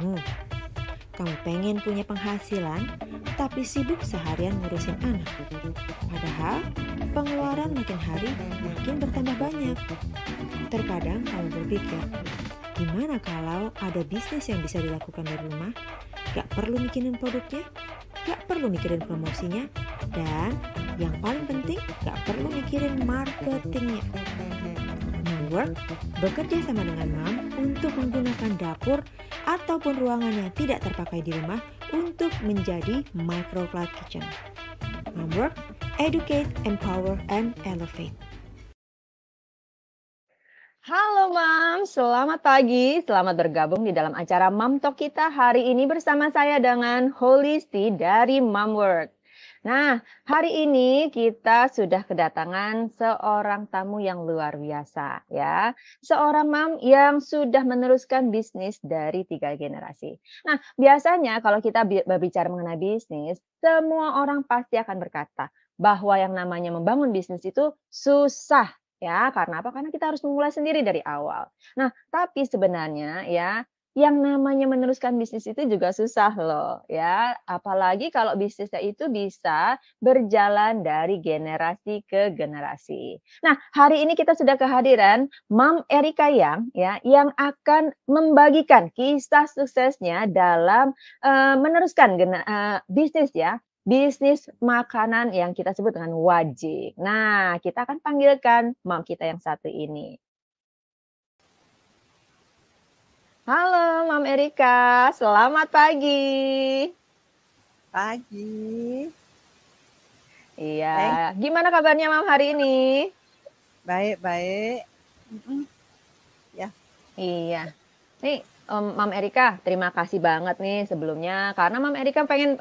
kamu. Kamu pengen punya penghasilan, tapi sibuk seharian ngurusin anak. Padahal pengeluaran makin hari makin bertambah banyak. Terkadang kamu berpikir, gimana kalau ada bisnis yang bisa dilakukan dari rumah? Gak perlu mikirin produknya, gak perlu mikirin promosinya, dan yang paling penting gak perlu mikirin marketingnya. Momwork bekerja sama dengan Mom untuk menggunakan dapur ataupun ruangan yang tidak terpakai di rumah untuk menjadi micro cloud kitchen. Momwork, educate, empower, and elevate. Halo Mam, selamat pagi. Selamat bergabung di dalam acara Mam Talk kita hari ini bersama saya dengan Holisti dari Momwork. Nah, hari ini kita sudah kedatangan seorang tamu yang luar biasa ya. Seorang mam yang sudah meneruskan bisnis dari 3 generasi. Nah, biasanya kalau kita berbicara mengenai bisnis, semua orang pasti akan berkata bahwa yang namanya membangun bisnis itu susah. Ya, karena apa? Karena kita harus memulai sendiri dari awal. Nah, tapi sebenarnya ya, yang namanya meneruskan bisnis itu juga susah loh ya. Apalagi kalau bisnisnya itu bisa berjalan dari generasi ke generasi. Nah, hari ini kita sudah kehadiran Mam Erika yang akan membagikan kisah suksesnya dalam meneruskan bisnis ya. Bisnis makanan yang kita sebut dengan wajik. Nah, kita akan panggilkan mam kita yang satu ini. Halo, Mam Erika. Selamat pagi. Pagi. Iya, gimana kabarnya Mam hari ini? Baik. Ya. Iya. Nih, Mam Erika, terima kasih banget nih sebelumnya karena Mam Erika pengen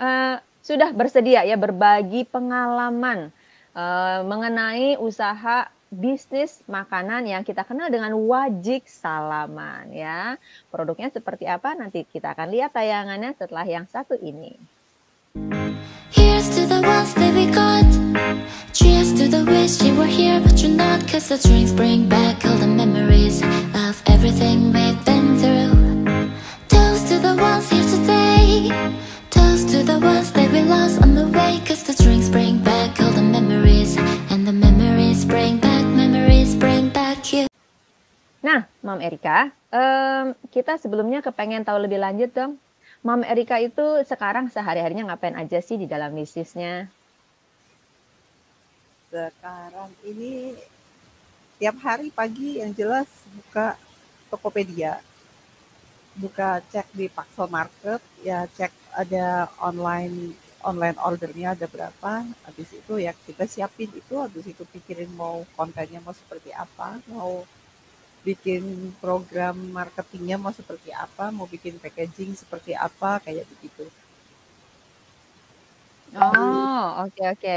sudah bersedia ya berbagi pengalaman mengenai usaha bisnis makanan yang kita kenal dengan wajik salaman ya. Produknya seperti apa nanti kita akan lihat tayangannya setelah yang satu ini. Here's to the ones that we got. Cheers to the wish you were here but you're not. Cause the drinks bring back all the memories of everything we've been through. Toast to the ones here today. Toast to the ones that we lost on the way. Cause the drinks bring back all the memories. And the memories bring back you. Nah, Mam Erika, kita sebelumnya kepengen tahu lebih lanjut dong. Mam Erika itu sekarang sehari-harinya ngapain aja sih di dalam bisnisnya? Sekarang ini tiap hari pagi yang jelas buka Tokopedia. Buka cek di Paxel Market, ya cek ada online ordernya ada berapa. Habis itu ya kita siapin itu, habis itu pikirin mau kontennya mau seperti apa, mau bikin program marketingnya mau seperti apa, mau bikin packaging seperti apa, kayak begitu. Oh, oke.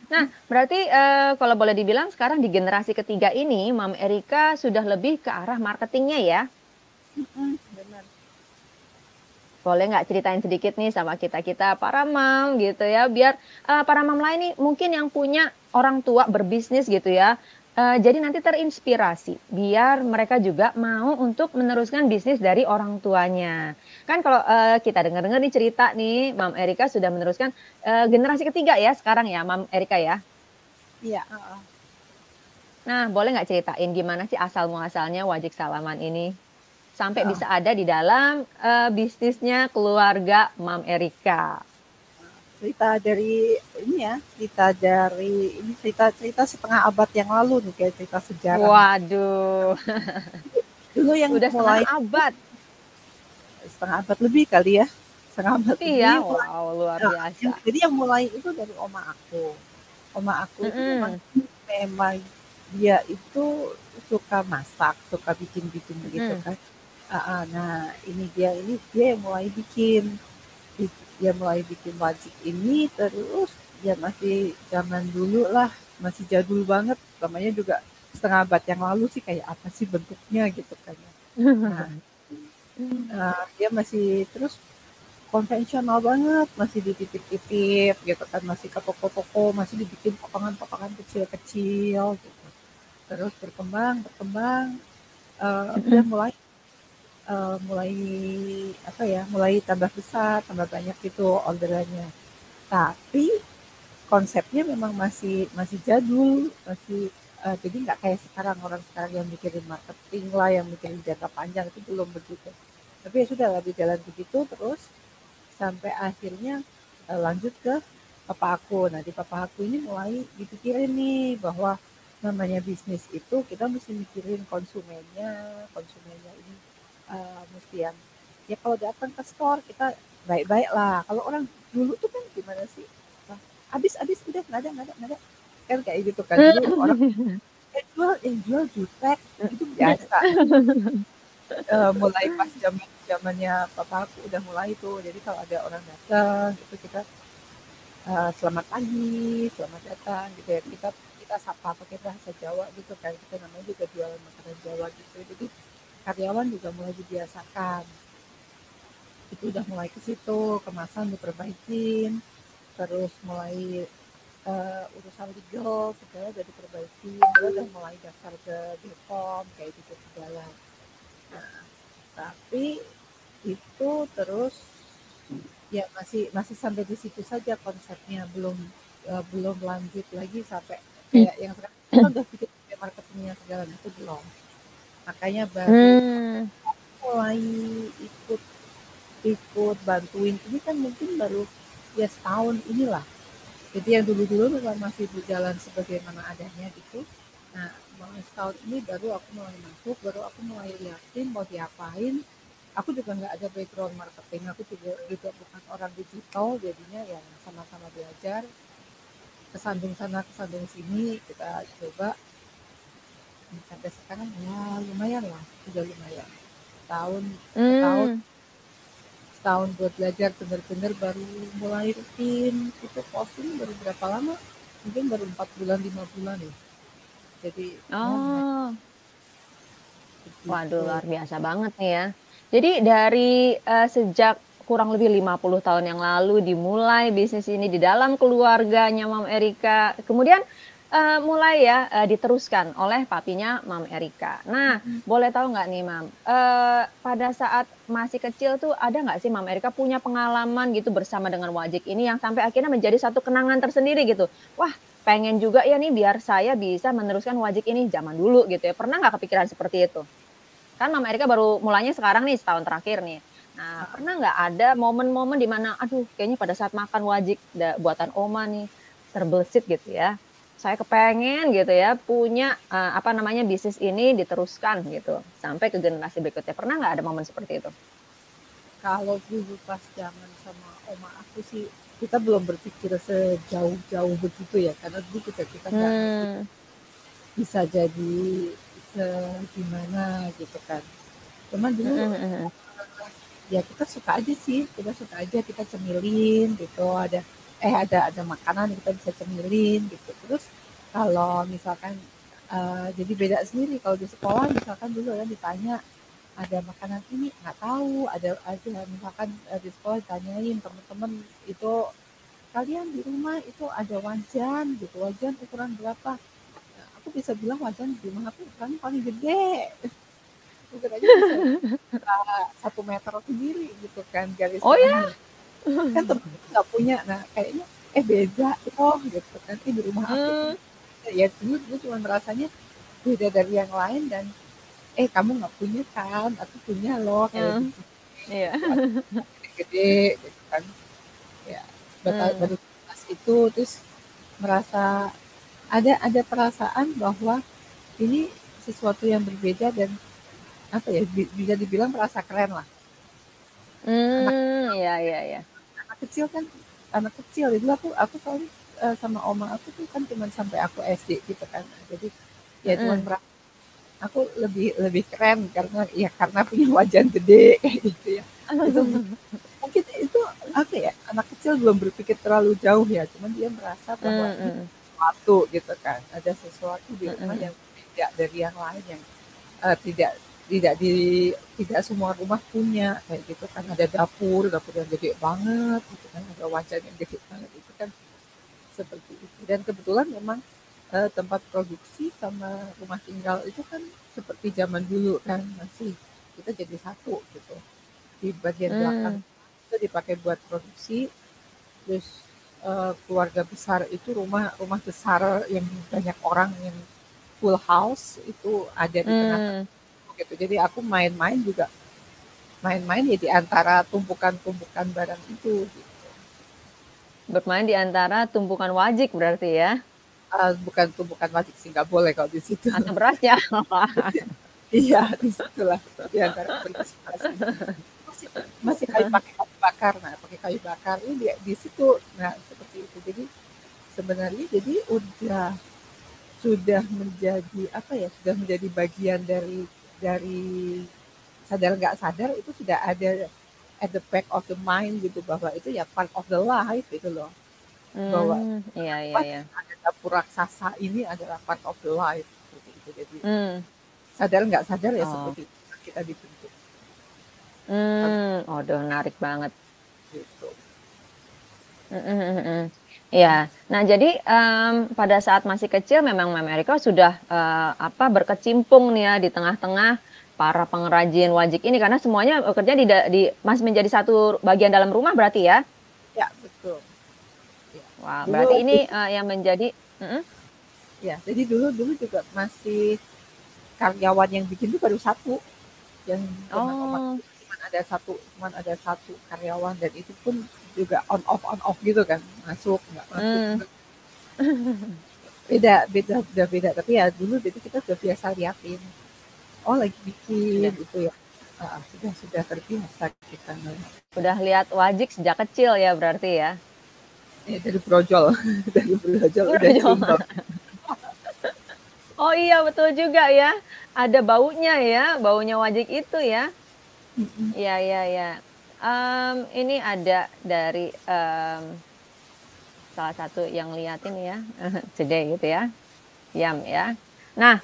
Nah, berarti kalau boleh dibilang sekarang di generasi ketiga ini, Mam Erika sudah lebih ke arah marketingnya ya? Benar. Boleh nggak ceritain sedikit nih sama kita-kita para mam gitu ya, biar para mam lain nih mungkin yang punya orang tua berbisnis gitu ya, jadi nanti terinspirasi, biar mereka juga mau untuk meneruskan bisnis dari orang tuanya. Kan kalau kita dengar-dengar nih cerita nih, Mam Erika sudah meneruskan generasi ketiga ya sekarang ya, Mam Erika ya? Iya. Nah, boleh nggak ceritain gimana sih asal-muasalnya wajik salaman ini? Sampai bisa ada di dalam bisnisnya keluarga Mam Erika. Cerita dari cerita setengah abad yang lalu nih, kayak cerita sejarah. Waduh. Dulu yang udah mulai setengah abad lebih kali ya. Setengah abad lebih. Iya, wow, luar biasa. Jadi yang mulai itu dari oma aku. Oma aku itu memang dia itu suka masak, suka bikin-bikin begitu kan. Nah, ini dia yang mulai bikin. Dia mulai bikin wajik ini, terus dia masih zaman dulu lah, masih jadul banget, namanya juga setengah abad yang lalu sih, kayak apa sih bentuknya gitu kan. Nah, dia masih terus konvensional banget, masih dititip-titip gitu kan, masih ke toko-toko, masih dibikin potongan-potongan kecil-kecil gitu. Terus berkembang, dia mulai mulai apa ya, mulai tambah besar, tambah banyak gitu orderannya. Tapi konsepnya memang masih masih jadul, masih jadi nggak kayak sekarang, orang sekarang yang mikirin marketing lah, yang mikirin jangka panjang, itu belum begitu. Tapi ya sudah lah, jalan begitu terus sampai akhirnya lanjut ke papa aku. Nah di papa aku ini mulai dipikirin nih bahwa namanya bisnis itu kita mesti mikirin konsumennya ini mesti yang ya kalau datang ke store kita baik-baik lah. Kalau orang dulu tuh kan gimana sih? Habis udah nggak ada kan kayak gitu kan dulu orang yang jual jutek itu biasa. Mulai pas zamannya papa aku udah mulai tuh, jadi kalau ada orang datang itu kita selamat pagi, selamat datang gitu ya, kita kita sapa pakai bahasa Jawa gitu kan, kita namanya juga jualan makanan Jawa gitu, jadi karyawan juga mulai dibiasakan. Itu udah mulai ke situ, kemasan diperbaikin, terus mulai urusan legal segala udah diperbaiki, dia udah mulai daftar ke BPOM kayak gitu segala. Nah, tapi itu terus ya masih masih sampai di situ saja konsepnya, belum lanjut lagi sampai kayak yang sekarang kita udah bikin marketingnya segala itu belum. Makanya baru Hmm. mulai ikut ikut bantuin ini kan mungkin baru ya setahun inilah. Jadi yang dulu-dulu memang masih berjalan sebagaimana adanya gitu. Nah, mulai setahun ini baru aku mulai masuk, baru aku mulai liatin mau diapain. Aku juga nggak ada background marketing, aku juga bukan orang digital, jadinya ya sama-sama belajar, kesandung sana kesandung sini, kita coba sampai sekarang ya lumayan lah, sudah lumayan. Tahun setahun Hmm. setahun buat belajar bener-bener baru mulai rutin itu posting baru berapa lama? Mungkin baru 4 bulan 5 bulan ya. Jadi ya lumayan Oh, waduh begitu. luar biasa banget nih ya. Jadi dari sejak kurang lebih 50 tahun yang lalu dimulai bisnis ini di dalam keluarganya Mam Erika, kemudian mulai ya diteruskan oleh papinya Mam Erika. Nah, boleh tahu nggak nih Mam, pada saat masih kecil tuh ada nggak sih Mam Erika punya pengalaman gitu bersama dengan Wajik ini yang sampai akhirnya menjadi satu kenangan tersendiri gitu? Wah, pengen juga ya nih biar saya bisa meneruskan Wajik ini zaman dulu gitu ya. Pernah nggak kepikiran seperti itu? Kan Mama Erika baru mulainya sekarang nih, setahun terakhir nih. Nah, pernah nggak ada momen-momen di mana, aduh kayaknya pada saat makan wajik buatan oma nih, terbesit gitu ya. Saya kepengen gitu ya, punya apa namanya bisnis ini diteruskan gitu, sampai ke generasi berikutnya. Pernah nggak ada momen seperti itu? Kalau dulu pas zaman sama oma aku sih kita belum berpikir sejauh-jauh begitu ya, karena dulu kita nggak ngerti Hmm, bisa jadi segimana gitu kan. Cuman mhm, dulu mhm. ya kita suka aja sih, kita suka aja kita cemilin gitu, ada makanan yang kita bisa cemilin gitu. Terus kalau misalkan jadi beda sendiri kalau di sekolah misalkan dulu ya ditanya ada makanan ini nggak tahu, ada misalkan di sekolah ditanyain teman-teman itu kalian di rumah itu ada wajan gitu, wajan ukuran berapa? Nah, aku bisa bilang wajan di rumah aku ukuran paling gede, ukurannya bisa 1 meter sendiri gitu kan garis Oh ya? tengahnya. Kan temen-temen nggak punya, nah kayaknya beda oh gitu kan, di rumah aku tuh Hmm, ya dulu gue cuma merasanya beda dari yang lain dan kamu nggak punya kan, aku punya loh kayak hmm, gitu. iya. Itu ada gede gitu kan. Ya, Hmm, baru pas itu terus merasa ada perasaan bahwa ini sesuatu yang berbeda dan apa ya bisa dibilang merasa keren lah. Anak iya, iya, iya. anak kecil kan anak kecil itu aku selalu sama oma aku tuh kan cuma sampai aku SD gitu kan. Nah, jadi ya cuma Mhm, merasa aku lebih lebih keren karena punya wajan gede kayak gitu ya. Itu mungkin itu apa ya, anak kecil belum berpikir terlalu jauh ya, cuman dia merasa bahwa ini mhm, sesuatu gitu kan, ada sesuatu di mhm, rumah mhm. yang beda dari yang lain yang tidak tidak di tidak semua rumah punya kayak gitu kan, ada dapur yang gede banget gitu kan, ada wajan yang gede banget itu kan seperti itu. Dan kebetulan memang tempat produksi sama rumah tinggal itu kan seperti zaman dulu kan masih kita jadi satu gitu. Di bagian belakang itu dipakai buat produksi, terus keluarga besar itu rumah besar yang banyak orang yang full house itu ada di tengah-tengah gitu. Jadi aku main-main ya di antara tumpukan-tumpukan barang itu gitu. Bermain di antara tumpukan wajik berarti ya? Bukan tumpukan wajik sih, nggak boleh kalau di situ. Atau berasnya? Iya, di situlah di antara berisi masih pakai kayu bakar. Nah, pakai kayu bakar ini di situ. Nah, seperti itu. Jadi sebenarnya sudah menjadi apa ya? Sudah menjadi bagian dari sadar nggak sadar itu sudah ada at the back of the mind gitu, bahwa itu ya part of the life gitu loh. Bahwa iya. ada dapur raksasa ini adalah part of the life seperti itu. Jadi sadar nggak sadar ya seperti itu kita dibentuk. Menarik banget. Gitu. Ya, nah jadi pada saat masih kecil memang Mam Erika sudah berkecimpung nih ya di tengah-tengah para pengrajin wajik ini, karena semuanya bekerja masih menjadi satu bagian dalam rumah berarti ya? Ya, betul. Ya. Wah, berarti ini yang menjadi ya, jadi dulu juga masih karyawan yang bikin itu baru satu, yang cuma ada satu karyawan, dan itu pun juga on off gitu kan, masuk nggak masuk. beda, tapi ya dulu jadi kita sudah biasa liatin, lagi bikin gitu ya. Sudah terbiasa kita. Udah lihat wajik sejak kecil ya berarti ya? Dari brojol udah cium. Oh iya, betul juga ya. Ada baunya wajik itu ya. Iya. Ini ada dari salah satu yang liatin ya, today gitu ya, Yam ya. Nah,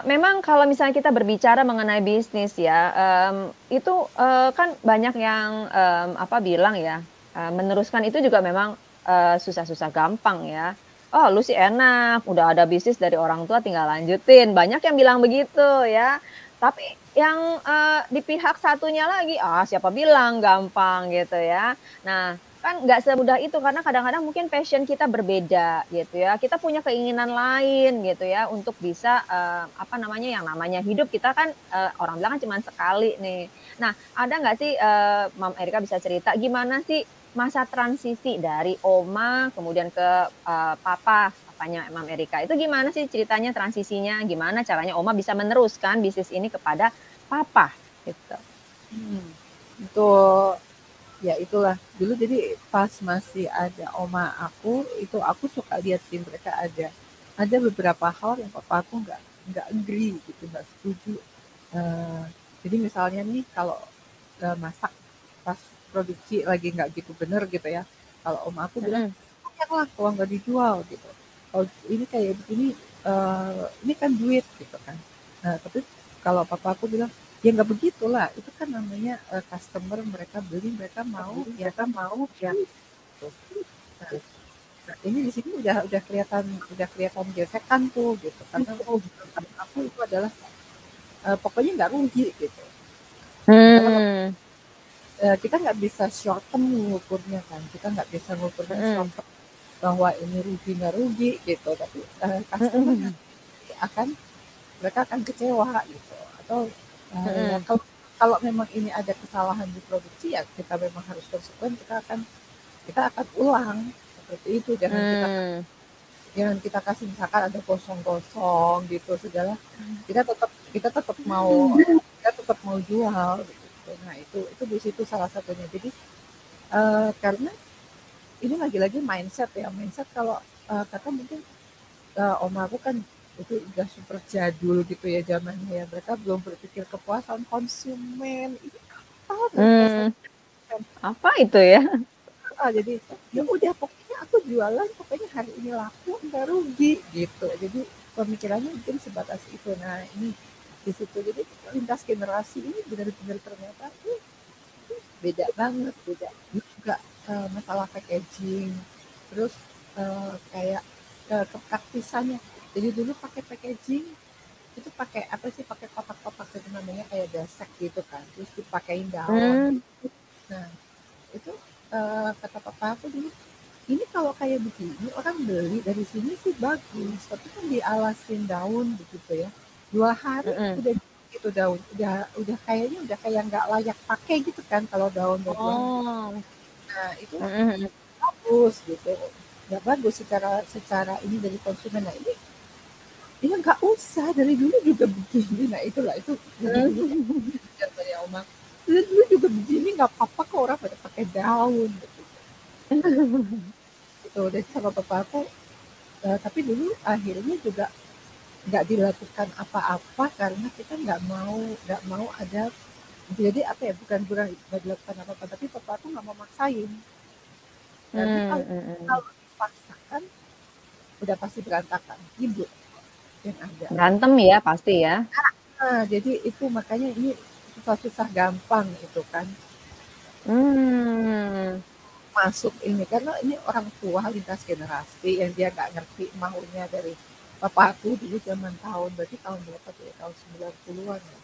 memang kalau misalnya kita berbicara mengenai bisnis ya, itu kan banyak yang bilang ya, meneruskan itu juga memang susah-susah gampang ya. Oh, lu sih enak, udah ada bisnis dari orang tua tinggal lanjutin. Banyak yang bilang begitu ya. Tapi yang di pihak satunya lagi, siapa bilang gampang gitu ya. Nah, kan nggak semudah itu, karena kadang-kadang mungkin passion kita berbeda gitu ya. Kita punya keinginan lain gitu ya untuk bisa yang namanya hidup kita kan orang bilang kan cuma sekali nih. Nah, ada nggak sih Mam Erika bisa cerita gimana sih masa transisi dari oma kemudian ke papanya Mam Erika, itu gimana sih ceritanya transisinya? Gimana caranya oma bisa meneruskan bisnis ini kepada papa gitu? Itu ya itulah dulu, jadi pas masih ada oma aku suka lihat sih mereka ada beberapa hal yang papa aku nggak agree gitu, nggak setuju. Jadi misalnya nih kalau masak pas produksi lagi nggak gitu bener gitu ya, kalau oma aku bilang lah kalau nggak dijual gitu, kalau ini kayak begini ini kan duit gitu kan. Nah, tapi kalau papa aku bilang ya nggak begitulah, itu kan namanya customer, mereka beli, mereka mau ya. Gitu. Nah, ini di sini udah kelihatan gesekan tuh gitu, karena aku itu adalah pokoknya nggak rugi gitu. Kita nggak bisa short term ngukurnya kan, kita nggak bisa ngukurnya short term bahwa ini rugi nggak rugi gitu, tapi customer mereka akan kecewa gitu, atau kalau memang ini ada kesalahan di produksi ya kita memang harus konsekuen, kita akan ulang seperti itu. Jangan kita kasih misalkan ada kosong gitu segala, kita tetap mau jual gitu. Nah itu di situ salah satunya. Jadi karena ini lagi-lagi mindset kalau kata mungkin oma aku kan itu udah super jadul gitu ya zamannya ya, mereka belum berpikir kepuasan konsumen. Ini apa itu ya? Jadi ya udah pokoknya aku jualan, pokoknya hari ini laku nggak rugi gitu. Jadi pemikirannya mungkin sebatas itu. Nah ini di situ, jadi lintas generasi ini benar-benar ternyata beda banget, beda juga masalah packaging, terus kayak kepraktisannya. Jadi dulu pakai packaging itu pakai apa sih, pakai kotak-kotak itu namanya kayak dasek gitu kan, terus dipakein daun Hmm, gitu. Nah, itu kata papa aku dulu, ini kalau kayak begini orang beli dari sini sih bagus, tapi kan dialasin daun begitu ya. 2 hari mm-mm. udah gitu daun, udah kayaknya udah kayak nggak layak pakai gitu kan kalau daun udah 2 hari. Oh, Nah, itu mm-mm. bagus gitu. Nggak bagus secara secara ini dari konsumen. Nah, ini nggak usah dari dulu juga begini. Nah, itulah itu jadi dulu dari Oma. Dari dulu juga begini nggak apa-apa kok orang pada pakai daun gitu. Gitu. Dan sama papa aku, tapi dulu akhirnya juga nggak dilakukan apa-apa karena kita nggak mau ada, jadi apa ya, bukan nggak dilakukan apa-apa, tapi papa aku nggak mau maksain karena kalau Mm-mm. kalau dipaksakan udah pasti berantakan, ibu yang ada. Berantem ya pasti ya. Nah, jadi itu makanya ini susah-susah gampang itu kan Hmm, masuk ini, karena ini orang tua lintas generasi yang dia nggak ngerti maunya dari papa aku dulu zaman tahun, berarti tahun berapa tuh ya, tahun 90-an ya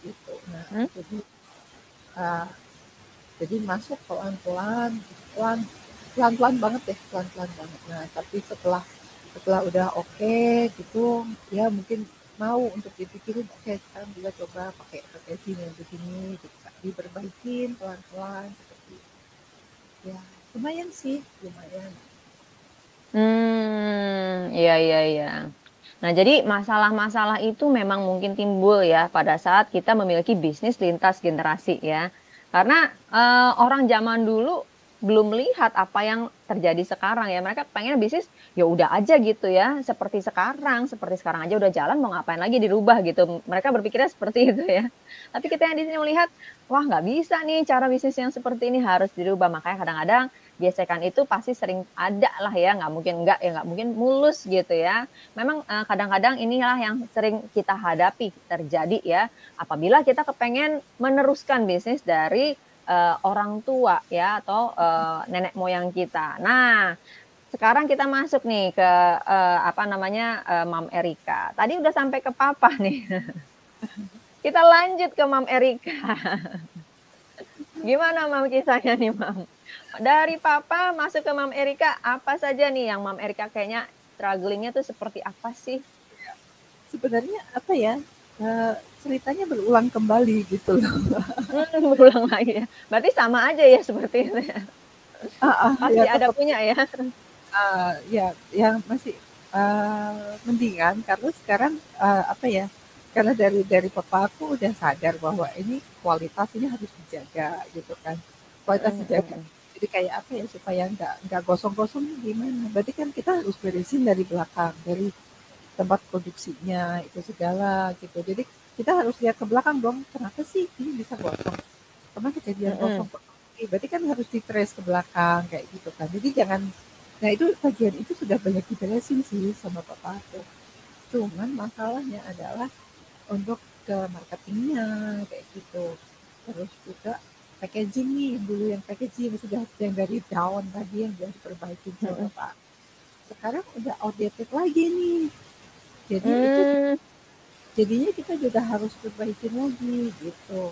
gitu. Nah, hmm? uh, jadi masuk pelan-pelan, pelan-pelan banget deh, pelan-pelan banget. Nah, tapi setelah setelah udah oke gitu, ya mungkin mau untuk dipikirin, oke sekarang juga coba pakai packaging yang begini, gitu. Diperbaikin pelan-pelan seperti itu. Ya lumayan sih, lumayan. Iya, iya, iya. Nah, jadi masalah-masalah itu memang mungkin timbul ya pada saat kita memiliki bisnis lintas generasi ya. Karena orang zaman dulu belum melihat apa yang terjadi sekarang ya. Mereka pengen bisnis ya udah aja gitu ya, seperti sekarang aja udah jalan mau ngapain lagi dirubah gitu. Mereka berpikirnya seperti itu ya. Tapi kita yang di sini melihat, wah nggak bisa nih cara bisnis yang seperti ini harus dirubah. Makanya kadang-kadang gesekan itu pasti sering ada lah ya, nggak mungkin enggak ya, nggak mungkin mulus gitu ya. Memang kadang-kadang inilah yang sering kita hadapi terjadi ya, apabila kita kepengen meneruskan bisnis dari orang tua ya atau nenek moyang kita. Nah, sekarang kita masuk nih ke apa namanya Mam Erika. Tadi udah sampai ke Papa nih. Kita lanjut ke Mam Erika. Gimana Mam kisahnya nih Mam? Dari Papa masuk ke Mam Erika, apa saja nih yang Mam Erika kayaknya strugglingnya tuh seperti apa sih? Sebenarnya apa ya, ceritanya berulang kembali gitu loh. Berulang lagi ya. Berarti sama aja ya seperti itu ya. Ya Pasti ada tetap punya ya. ya yang masih mendingan karena sekarang apa ya, karena dari papa aku udah sadar bahwa ini kualitas ini harus dijaga gitu kan, kualitas Mhm, dijaga. mhm. Jadi kayak apa ya, supaya nggak gosong-gosong gimana? Berarti kan kita harus beresin dari belakang, dari tempat produksinya itu segala gitu. Jadi kita harus lihat ke belakang dong, kenapa sih ini bisa gosong? Karena kejadian Mhm. gosong, berarti kan harus di trace ke belakang kayak gitu kan. Jadi jangan, nah itu bagian itu sudah banyak diberesin sih sama papa aku. Cuman masalahnya adalah untuk ke marketingnya kayak gitu. Terus juga packaging nih, dulu yang packaging sudah yang dari daun tadi yang sudah diperbaiki sama Mhm. Pak. Sekarang udah outdated lagi nih. Jadi itu Mmm, jadinya kita juga harus perbaikin lagi gitu.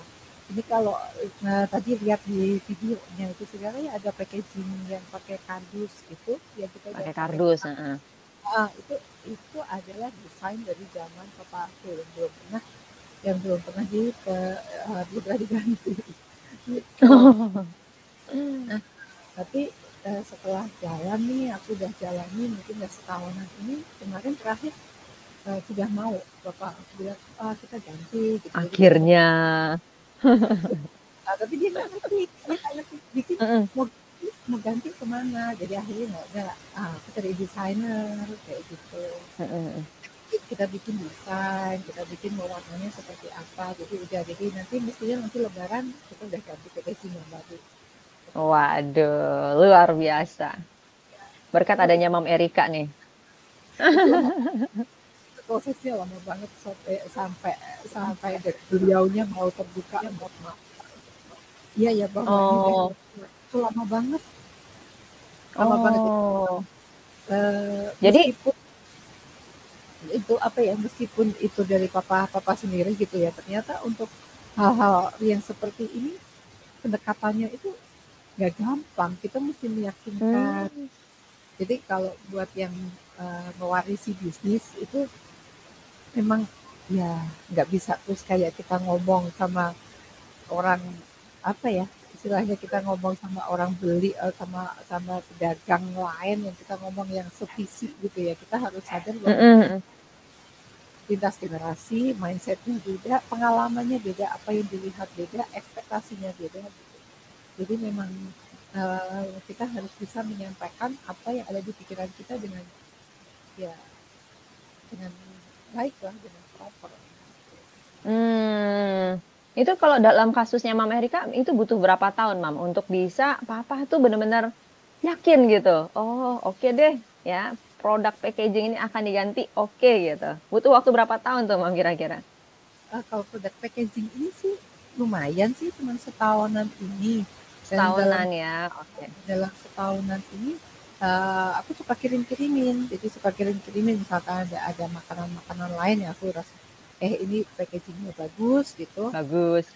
Ini kalau tadi lihat di videonya itu sekarang ya ada packaging yang pakai kardus gitu, yang kita udah pakai pakai. kardus, heeh. Itu adalah desain dari zaman papa aku yang belum pernah belum pernah diganti gitu. Nah, tapi setelah jalan nih, aku udah jalani mungkin udah setahunan ini, kemarin terakhir sudah mau bapak aku bilang, kita ganti gitu, jadi kita Akhirnya. tapi dia nggak ngerti, dia nggak ngerti bikin Mhm, mau ganti kemana, jadi akhirnya nggak ada, aku cari desainer kayak gitu. mhm, mhm. Kita bikin desain, kita bikin mau warnanya seperti apa, jadi nanti mestinya nanti lebaran kita udah ganti packaging yang baru. Waduh, luar biasa. Berkat Tapi adanya Mam Erika nih. itu lama, prosesnya lama banget sampai sampai sampai beliaunya mau terbuka mau, iya ya bahwa ini udah Oh, itu lama banget ya. oh. Jadi Meskipun itu apa ya, meskipun itu dari papa sendiri gitu ya, ternyata untuk hal-hal yang seperti ini pendekatannya itu nggak gampang. Kita mesti meyakinkan. Jadi kalau buat yang mewarisi bisnis itu memang ya nggak bisa terus kayak kita ngomong sama orang apa ya, istilahnya kita ngomong sama orang beli sama sama pedagang lain yang kita ngomong yang sevisi gitu ya. Kita harus sadar bahwa lintas generasi, mindsetnya beda, pengalamannya beda, apa yang dilihat beda, ekspektasinya beda. Gitu. Jadi memang kita harus bisa menyampaikan apa yang ada di pikiran kita dengan ya dengan baik lah, dengan proper. Itu kalau dalam kasusnya Mam Erika itu butuh berapa tahun Mam untuk bisa papa tuh benar-benar yakin gitu. Oh oke deh ya produk packaging ini akan diganti oke gitu. Butuh waktu berapa tahun tuh Mam kira-kira? Kalau produk packaging ini sih lumayan sih, cuma setahunan ini. Setahunan ya, oke. Dalam setahunan ini aku suka kirim-kirimin. Jadi suka kirim-kirimin misalkan ada makanan-makanan lain yang aku rasa ini packagingnya bagus gitu. Bagus.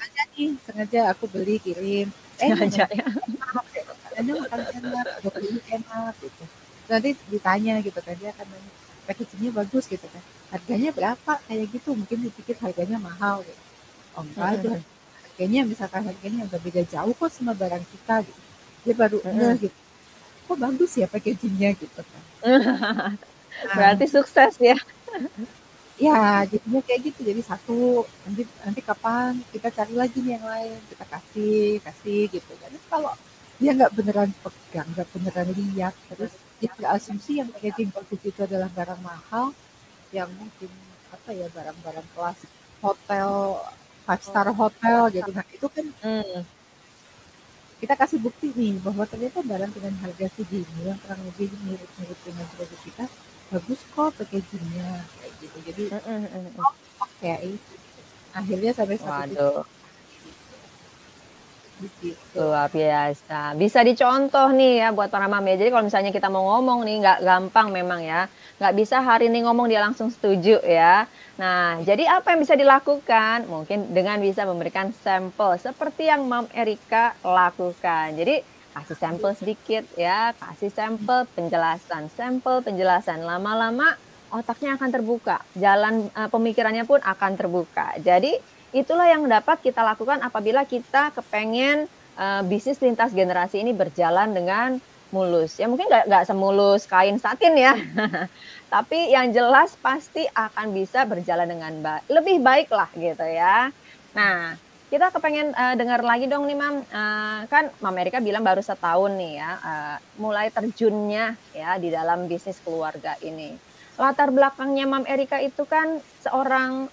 Sengaja aku beli kirim. Sengaja ya. Ada makanan enak, aku beli enak gitu. Nanti ditanya gitu kan, dia akan nanya packagingnya bagus gitu kan. Harganya berapa kayak gitu, mungkin dipikir harganya mahal gitu. Oh enggak, itu harganya misalkan harganya udah beda jauh kok sama barang kita gitu. Dia baru enggak gitu. Kok bagus ya packagingnya gitu kan. Berarti sukses ya. Ya jadinya kayak gitu, jadi satu nanti kapan kita cari lagi nih yang lain, kita kasih gitu kan. Kalau dia nggak beneran pegang, nggak beneran lihat, terus dia nggak asumsi yang packaging bagus itu adalah barang mahal, yang mungkin apa ya, barang-barang kelas hotel, 5-star hotel gitu. Nah itu kan kita kasih bukti nih bahwa ternyata barang dengan harga segini yang kurang lebih mirip-mirip dengan produk kita bagus kok packagingnya kayak gitu. Jadi oke, akhirnya sampai satu titik luar biasa. Bisa dicontoh nih ya buat para mam ya. Jadi kalau misalnya kita mau ngomong nih nggak gampang memang ya. Nggak bisa hari ini ngomong dia langsung setuju ya. Nah, jadi apa yang bisa dilakukan? Mungkin dengan bisa memberikan sampel seperti yang Mam Erika lakukan. Jadi kasih sampel sedikit ya, kasih sampel penjelasan. Lama-lama otaknya akan terbuka, jalan pemikirannya pun akan terbuka. Jadi itulah yang dapat kita lakukan apabila kita kepengen bisnis lintas generasi ini berjalan dengan mulus. Ya mungkin nggak semulus kain satin ya, tapi yang jelas pasti akan bisa berjalan dengan lebih baik lah gitu ya. Nah, kita kepengen dengar lagi dong nih Mam, kan Mam Erika bilang baru setahun nih ya, mulai terjunnya ya di dalam bisnis keluarga ini. Latar belakangnya Mam Erika itu kan seorang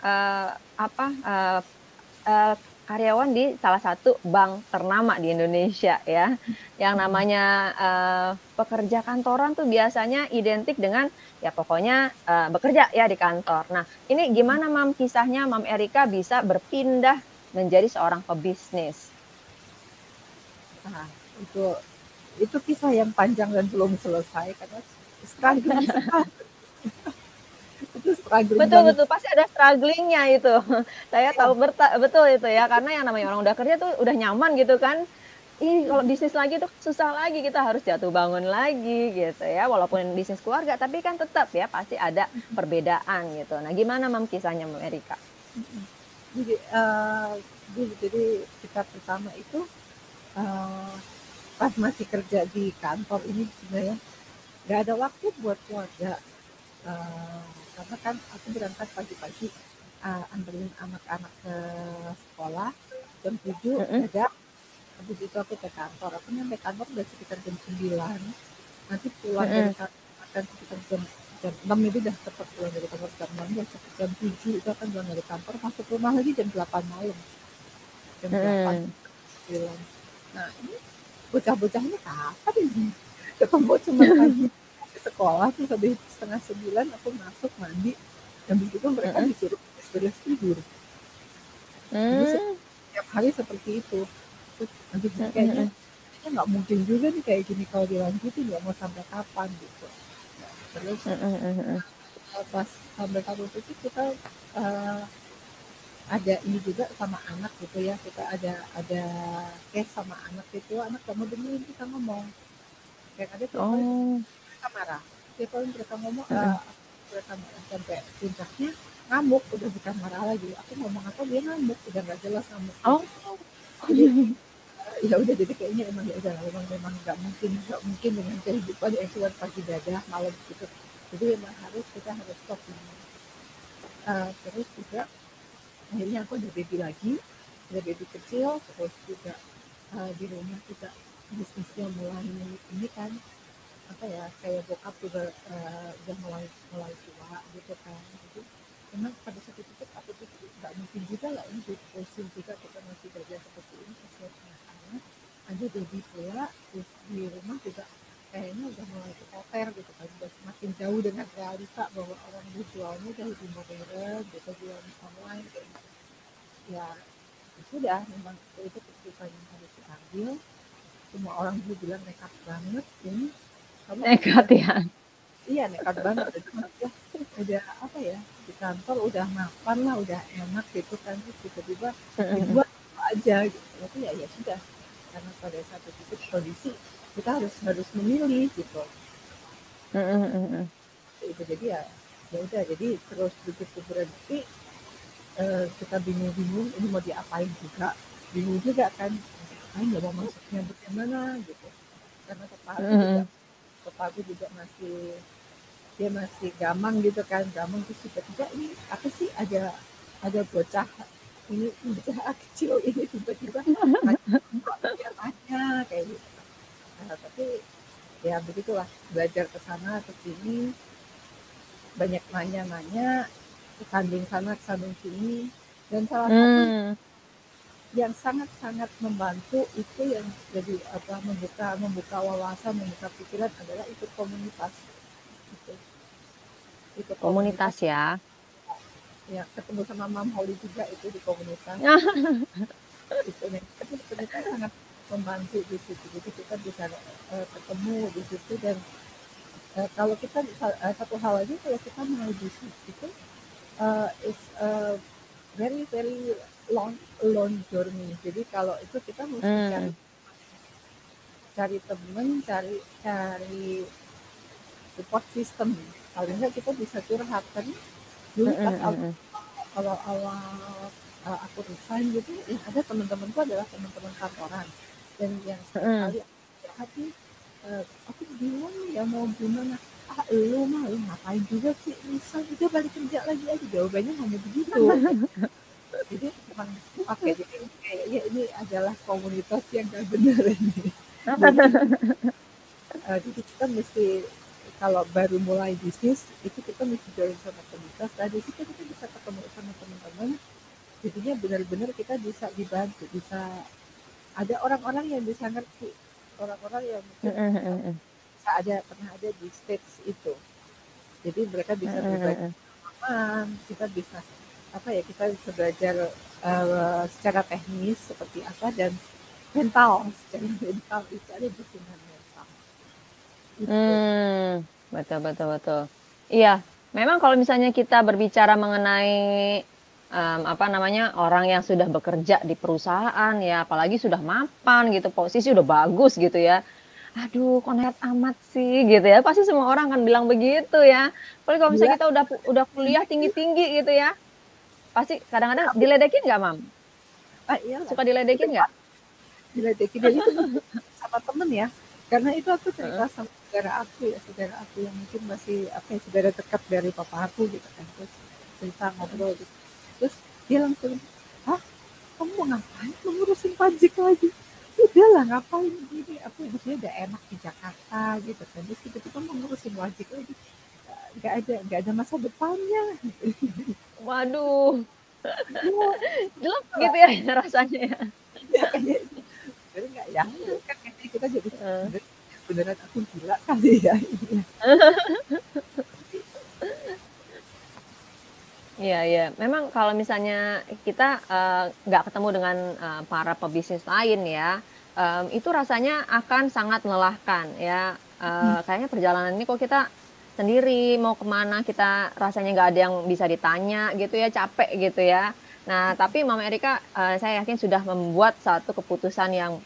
karyawan di salah satu bank ternama di Indonesia ya. Yang namanya pekerja kantoran tuh biasanya identik dengan ya pokoknya bekerja ya di kantor. Nah, ini gimana Mam kisahnya Mam Erika bisa berpindah menjadi seorang pebisnis? Nah, itu kisah yang panjang dan belum selesai karena struggling betul pasti ada strugglingnya itu. Saya tahu betul itu ya, karena yang namanya orang udah kerja tuh udah nyaman gitu kan. Kalau bisnis lagi tuh susah lagi, kita harus jatuh bangun lagi gitu ya. Walaupun bisnis keluarga, tapi kan tetap ya pasti ada perbedaan gitu. Nah, gimana Mam kisahnya Mam Erika? Jadi kita pertama itu pas masih kerja di kantor ini sebenarnya nggak ada waktu buat keluarga. Karena kan aku berangkat pagi-pagi anterin anak-anak ke sekolah jam 7 ada, habis itu aku ke kantor. Aku nyampe kantor udah sekitar jam 9, nanti pulang dari kantor akan sekitar jam 6, itu udah cepat pulang dari kantor jam 6, dan sekitar jam 7 itu akan pulang dari kantor, masuk rumah lagi jam 8 malam, jam 8, 9. Nah ini bocah-bocahnya kapan ini ketemu cuma pagi sekolah, terus habis 8:30 aku masuk mandi, dan begitu mereka disuruh beres tidur. Setiap hari seperti itu. Terus kayaknya nggak mungkin juga nih kayak gini kalau dilanjutin, ya mau sampai kapan gitu. Nah, terus pas mereka lulus itu kita uh, ada ini juga sama anak gitu ya, kita ada case sama anak gitu, anak gak mau dengerin kita ngomong, yang ada tiap kali Oh. mereka marah, tiap kali mereka ngomong Mm-mm. mereka marah sampai puncaknya ngamuk, udah bukan marah lagi, aku ngomong apa dia ngamuk, udah nggak jelas ngamuk Oh. gitu. Jadi ya udah, jadi kayaknya emang ya udah, memang nggak mungkin dengan kehidupan yang cuma pagi dadah malam gitu, jadi emang kita harus stop ini. Terus juga akhirnya aku ada baby lagi, ada baby kecil, terus juga di rumah kita bisnisnya mulai ini kan, apa ya, kayak bokap juga udah mulai tua gitu kan, jadi memang pada satu titik aku pikir nggak mungkin juga lah ini pusing juga kita masih kerja seperti ini, kasihan anak-anak, ada baby pula, terus di rumah juga kayaknya udah mulai keteter gitu kan, udah semakin jauh dengan realita bahwa orang jualnya udah lebih modern gitu, jual online kayak gitu. Ya sudah, memang itu keputusan yang harus diambil. Semua orang dulu bilang nekat banget, ini kamu Nekat ya. iya nekat banget, udah apa ya, di kantor udah mapan lah, udah enak gitu kan, terus tiba-tiba Mm-mm. dibuat aja gitu. Tapi ya sudah, karena pada satu titik kondisi kita harus memilih gitu. Mm-mm. Itu jadi ya udah, jadi terus begitu berhenti kita bingung ini mau diapain juga, bingung juga kan, nggak mau masuknya bagaimana gitu, karena Mm-mm. kepala juga masih gamang gitu kan, gamang, terus tiba-tiba ini apa sih, ada bocah ini, bocah kecil ini tiba-tiba nanya kayak gitu. Tapi ya begitulah, belajar ke sana ke sini, banyak nanya-nanya, sanding sana sanding sini, dan salah satu yang sangat-sangat membantu itu yang jadi membuka wawasan, membuka pikiran adalah ikut komunitas. Ikut Komunitas ya. Ya, ketemu sama Mam Holly juga itu di komunitas. Itu komunitas sangat membantu di situ. Jadi kita bisa ketemu di situ, dan kalau kita satu hal lagi, kalau kita mau bisnis itu is very very long journey. Jadi kalau itu kita mesti cari teman, cari support system. Paling nggak kita bisa curhat kan. Dulu pas awal aku resign gitu, ya ada teman-temanku adalah teman-teman kantoran, dan yang sekali aku bingung ya mau gimana, lu ngapain juga sih resign, udah balik kerja lagi aja, jawabannya hanya begitu. Jadi memang oke, jadi kayaknya ini adalah komunitas yang gak benar ini. Jadi kita mesti, kalau baru mulai bisnis itu kita mesti join sama komunitas, dan di situ kita bisa ketemu sama teman-teman, jadinya benar-benar kita bisa dibantu, bisa ada orang-orang yang bisa ngerti, orang-orang yang mungkin pernah ada di stage itu, jadi mereka bisa berbagi pengalaman, kita bisa kita bisa belajar secara teknis seperti apa, dan secara mental itu ada dukungan mental. Betul. Iya, memang kalau misalnya kita berbicara mengenai orang yang sudah bekerja di perusahaan ya, apalagi sudah mapan gitu, posisi udah bagus gitu ya. Aduh, kok nekat amat sih gitu ya. Pasti semua orang akan bilang begitu ya. Apalagi kalau misalnya kita udah kuliah tinggi-tinggi gitu ya. Pasti kadang-kadang diledekin nggak, Mam? Iyalah. Suka diledekin nggak? Diledekin itu sama temen ya. Karena itu aku cerita sama saudara aku yang mungkin masih saudara dekat dari papa aku gitu kan. Terus cerita ngobrol gitu. Terus dia langsung, kamu mau ngapain? Mengurusin pajak lagi? Udahlah, ngapain gini? Aku maksudnya udah enak di Jakarta gitu kan. Terus tiba-tiba mau ngurusin wajib lagi. Nggak ada masa depannya. Waduh. Jelek gitu ya rasanya ya. Jadi nggak ya, kan kita jadi beneran aku gila kali ya. Iya. Memang kalau misalnya kita nggak ketemu dengan para pebisnis lain ya, itu rasanya akan sangat melelahkan ya. Kayaknya perjalanan ini kok kita sendiri, mau kemana kita rasanya nggak ada yang bisa ditanya gitu ya, capek gitu ya. Nah, tapi Mama Erika, saya yakin sudah membuat satu keputusan yang,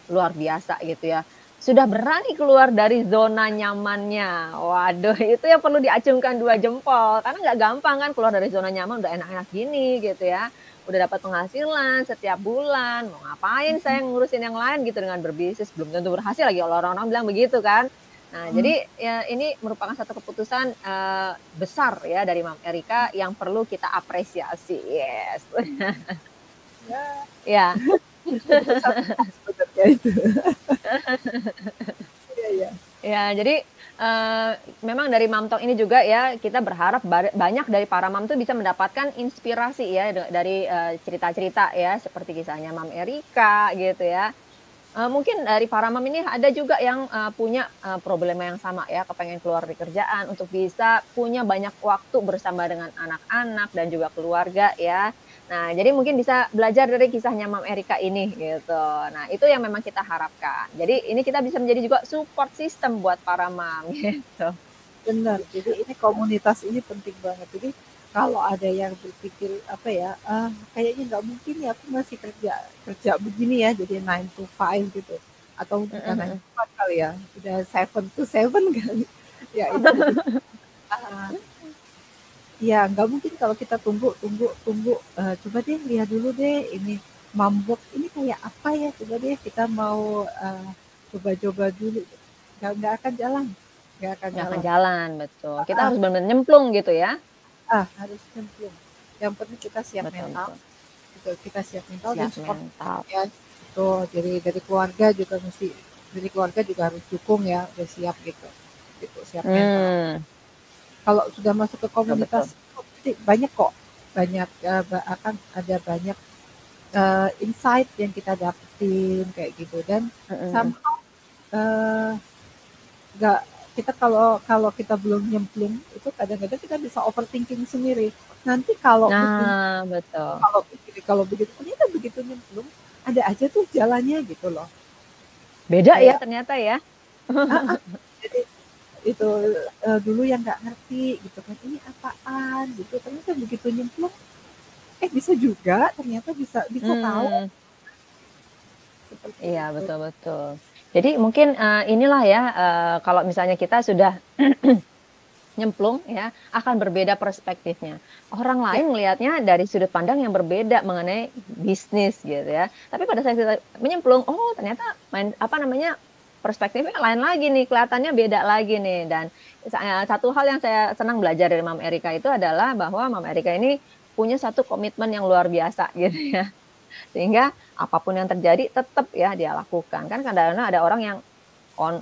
luar biasa gitu ya. Sudah berani keluar dari zona nyamannya. Waduh, itu yang perlu diacungkan 2 jempol, karena nggak gampang kan keluar dari zona nyaman udah enak-enak gini gitu ya. Udah dapat penghasilan setiap bulan, mau ngapain saya ngurusin yang lain gitu dengan berbisnis, belum tentu berhasil lagi, kalau orang-orang bilang begitu kan. Nah, Mhm. jadi ya ini merupakan satu keputusan, besar ya dari Mama Erika yang perlu kita apresiasi, yes. Ya, Ya. keputusan sebenarnya itu. Iya, iya. Ya, jadi, memang dari Mom Talk ini juga ya, kita berharap banyak dari para mom tuh bisa mendapatkan inspirasi ya dari, cerita-cerita ya, seperti kisahnya Mom Erika gitu ya. Mungkin dari para mom ini ada juga yang, punya, problema yang sama ya, kepengen keluar dari kerjaan untuk bisa punya banyak waktu bersama dengan anak-anak dan juga keluarga ya. Nah, jadi mungkin bisa belajar dari kisahnya Mom Erika ini gitu. Nah, itu yang memang kita harapkan. Jadi ini kita bisa menjadi juga support system buat para mom gitu. Benar, jadi ini komunitas ini penting banget. Jadi kalau ada yang berpikir apa ya, kayaknya nggak mungkin ya aku masih kerja kerja begini ya, jadi 9 to 5 gitu, atau bukan Mhm, 9 mhm. to 5 kali ya, udah 7 to 7 kan. Ya itu jadi, ah, ya nggak mungkin kalau kita tunggu tunggu tunggu, coba deh lihat dulu deh ini Mambok ini kayak apa ya, coba deh kita mau coba-coba dulu, nggak akan jalan, nggak akan Nggak akan jalan. jalan, betul. Kita Ah, harus benar-benar nyemplung gitu ya. Harus nyemplung. Yang penting kita siap Betul, mental, betul. gitu. Kita siap mental dan Siap support mental. ya. Betul. Jadi dari keluarga juga mesti, dari keluarga juga harus dukung ya, udah siap gitu. Gitu, siap mental. Hmm, Kalau sudah masuk ke betul, betul. komunitas itu pasti banyak kok, banyak akan ada banyak insight yang kita dapetin kayak gitu, dan Mhm. somehow eh, nggak, kita kalau kalau kita belum nyemplung itu kadang-kadang kita bisa overthinking sendiri. Nanti kalau begini, Nah, betul. kalau begini, kalau begitu, ternyata begitu nyemplung ada aja tuh jalannya gitu loh. Beda ya Kayak ternyata ya. jadi itu dulu yang nggak ngerti gitu kan, ini apaan gitu, ternyata begitu nyemplung bisa juga, ternyata bisa bisa tahu Hmm. seperti Iya, itu. betul, betul. Jadi mungkin, inilah ya, kalau misalnya kita sudah nyemplung ya, akan berbeda perspektifnya. Orang Ya, lain melihatnya dari sudut pandang yang berbeda mengenai bisnis gitu ya. Tapi pada saat kita menyemplung, oh ternyata apa namanya, perspektifnya lain lagi nih, kelihatannya beda lagi nih. Dan satu hal yang saya senang belajar dari Mama Erika itu adalah bahwa Mama Erika ini punya satu komitmen yang luar biasa gitu ya. Sehingga apapun yang terjadi tetap ya dia lakukan. Kan kadang-kadang ada orang yang on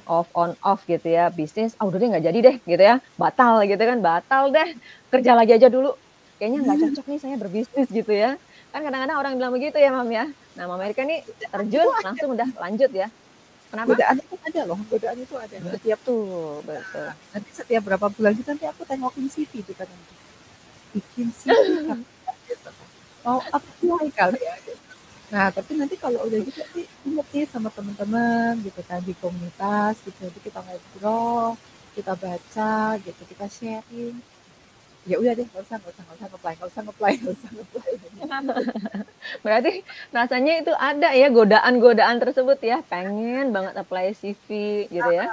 off gitu ya, bisnis, "Ah, udah deh nggak jadi deh," gitu ya, batal gitu kan, "Batal deh, kerja lagi aja dulu, kayaknya nggak cocok nih saya berbisnis," gitu ya. Kan kadang-kadang orang bilang begitu ya, Mam, ya. Nah, Mama Erika nih godaan itu terjun ada, langsung udah lanjut ya. Kenapa? godaan itu ada loh, godaan itu ada. Setiap Betul, betul. nanti setiap berapa bulan gitu nanti aku tengokin CV itu kan, bikin CV kan, gitu kan. Mau apply kali ya gitu. Nah, tapi nanti kalau udah gitu sih inget nih sama teman-teman gitu kan di komunitas gitu, nanti kita ngobrol, kita baca gitu, kita sharing. Ya udah deh, nggak usah ngeplay, nggak usah ngeplay, nggak usah ngeplay. Berarti rasanya itu ada ya godaan-godaan tersebut ya, pengen banget apply CV gitu ya?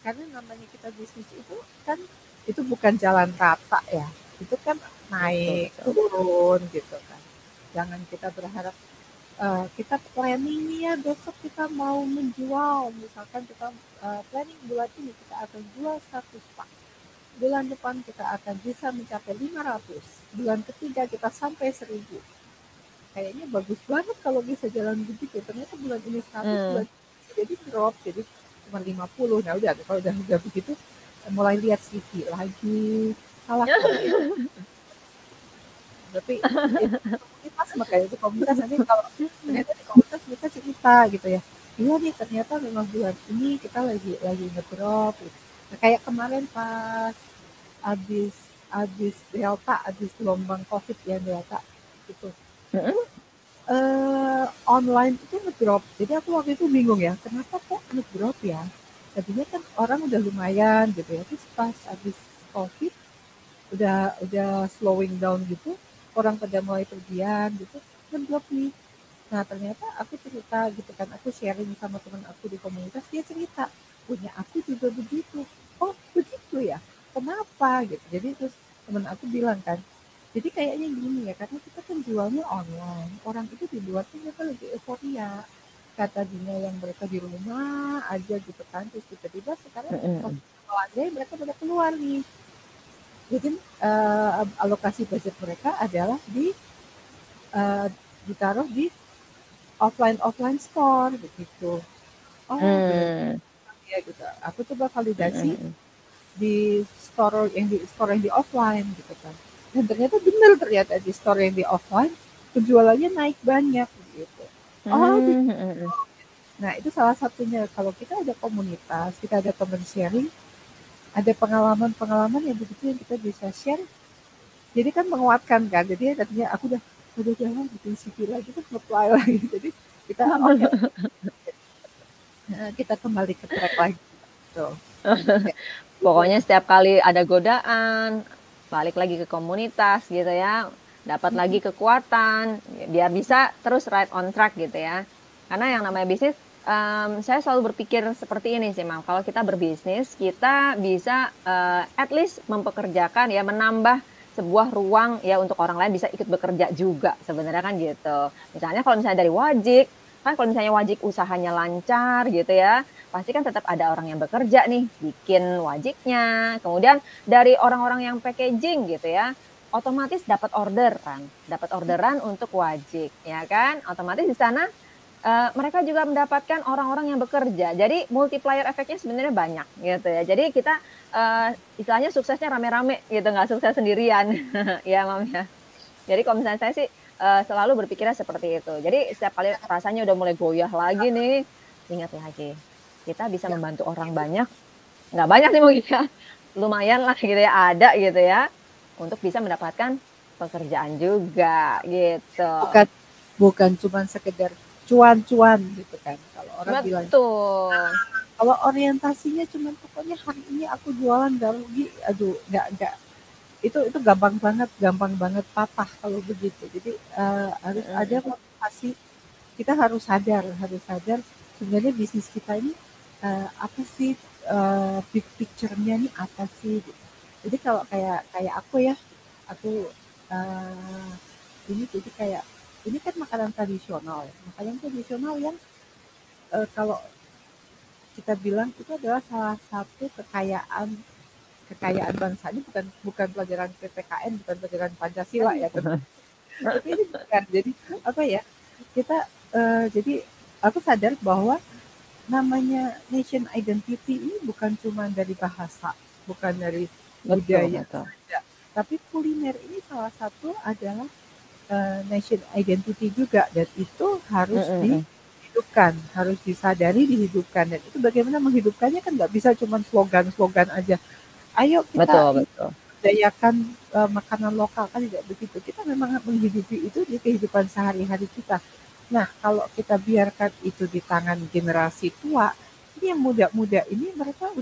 Karena namanya kita bisnis itu kan, itu bukan jalan rata ya, itu kan Betul, naik betul. turun gitu kan. Jangan kita berharap kita planning nih ya, besok kita mau menjual, misalkan kita planning bulan ini kita akan jual 100 pak, bulan depan kita akan bisa mencapai 500, bulan ketiga kita sampai 1000. Kayaknya bagus banget kalau bisa jalan begitu, ternyata bulan ini 100, Hmm. bulan ini jadi drop jadi cuma 50. Nah udah, kalau udah begitu mulai lihat CV lagi, salah kali ya. Tapi itu komunitas, makanya itu komunitas, nanti kalau ternyata di komunitas kita cerita gitu ya, iya nih ternyata memang bulan ini kita lagi ngedrop gitu. Nah, kayak kemarin pas abis abis delta, abis gelombang covid ya, delta gitu, Mhm. online itu ngedrop, jadi aku waktu itu bingung ya, kenapa kok ngedrop ya, tadinya kan orang udah lumayan gitu ya, terus pas habis COVID udah slowing down gitu, orang pada mulai pergian gitu, ngedrop nih. Nah ternyata aku cerita gitu kan, aku sharing sama teman aku di komunitas, dia cerita, punya aku juga begitu. Oh begitu ya, kenapa gitu. Jadi terus teman aku bilang kan, jadi kayaknya gini ya, karena kita kan jualnya online, orang itu di luar tuh mereka lagi euforia. Kata tadinya yang mereka di rumah aja gitu kan, terus tiba-tiba sekarang Mm-mm. melandai mereka pada keluar nih. Jadi alokasi budget mereka adalah eh, ditaruh di offline store begitu. Oh berarti Hmm. ya gitu. Aku coba validasi Mm-mm. di store yang di offline gitu kan. Dan ternyata benar, ternyata di store yang di offline penjualannya naik banyak gitu. Oh gitu. Mm-mm. Nah itu salah satunya, kalau kita ada komunitas, kita ada teman sharing, ada pengalaman-pengalaman yang begitu yang kita bisa share. Jadi kan menguatkan kan. Jadi tadinya aku udah jalan bikin CV lagi, terus apply lagi. Jadi kita oke, kita kembali ke track lagi gitu. Kayak gitu. Pokoknya setiap kali ada godaan, balik lagi ke komunitas gitu ya, dapat lagi kekuatan, biar bisa terus right on track gitu ya. Karena yang namanya bisnis, saya selalu berpikir seperti ini sih, Mam. Kalau kita berbisnis, kita bisa at least mempekerjakan ya, menambah sebuah ruang ya untuk orang lain bisa ikut bekerja juga sebenarnya kan gitu. Misalnya kalau misalnya dari Wajik, kan kalau misalnya Wajik usahanya lancar gitu ya, pasti kan tetap ada orang yang bekerja nih, bikin wajiknya. Kemudian dari orang-orang yang packaging gitu ya, otomatis dapat orderan untuk wajik, ya kan? Otomatis di sana mereka juga mendapatkan orang-orang yang bekerja. Jadi multiplier efeknya sebenarnya banyak gitu ya. Jadi kita istilahnya suksesnya rame-rame gitu, nggak sukses sendirian, ya Mam ya. Jadi kalau misalnya saya sih selalu berpikirnya seperti itu. Jadi setiap kali rasanya udah mulai goyah lagi nih, ingat lagi kita bisa membantu orang banyak, nggak banyak sih mungkin ya, lumayan lah gitu ya, ada gitu ya, untuk bisa mendapatkan pekerjaan juga gitu. bukan bukan cuma sekedar cuan-cuan gitu kan. Kalau orang bilang, Betul. kalau orientasinya cuma pokoknya hari ini aku jualan gak rugi, aduh nggak itu gampang banget patah kalau begitu. Jadi harus ada motivasi, kita harus sadar sebenarnya bisnis kita ini apa sih, big picture-nya nih apa sih gitu. Jadi kalau kayak kayak aku ya, aku eh, ini jadi kayak ini kan makanan tradisional ya, makanan tradisional yang kalau kita bilang itu adalah salah satu kekayaan kekayaan bangsa. Ini bukan bukan pelajaran PPKN, bukan pelajaran Pancasila ya, tapi ini bukan. Jadi apa ya, kita jadi aku sadar bahwa namanya nation identity ini bukan cuma dari bahasa, bukan dari Betul, budaya betul. saja, tapi kuliner ini salah satu adalah nation identity juga, dan itu harus dihidupkan, harus disadari, dihidupkan. Dan itu bagaimana menghidupkannya, kan nggak bisa cuma slogan-slogan aja. Ayo kita Betul, betul. budayakan makanan lokal, kan tidak begitu. Kita memang menghidupi itu di kehidupan sehari-hari kita. Nah, kalau kita biarkan itu di tangan generasi tua, ini yang muda-muda ini mereka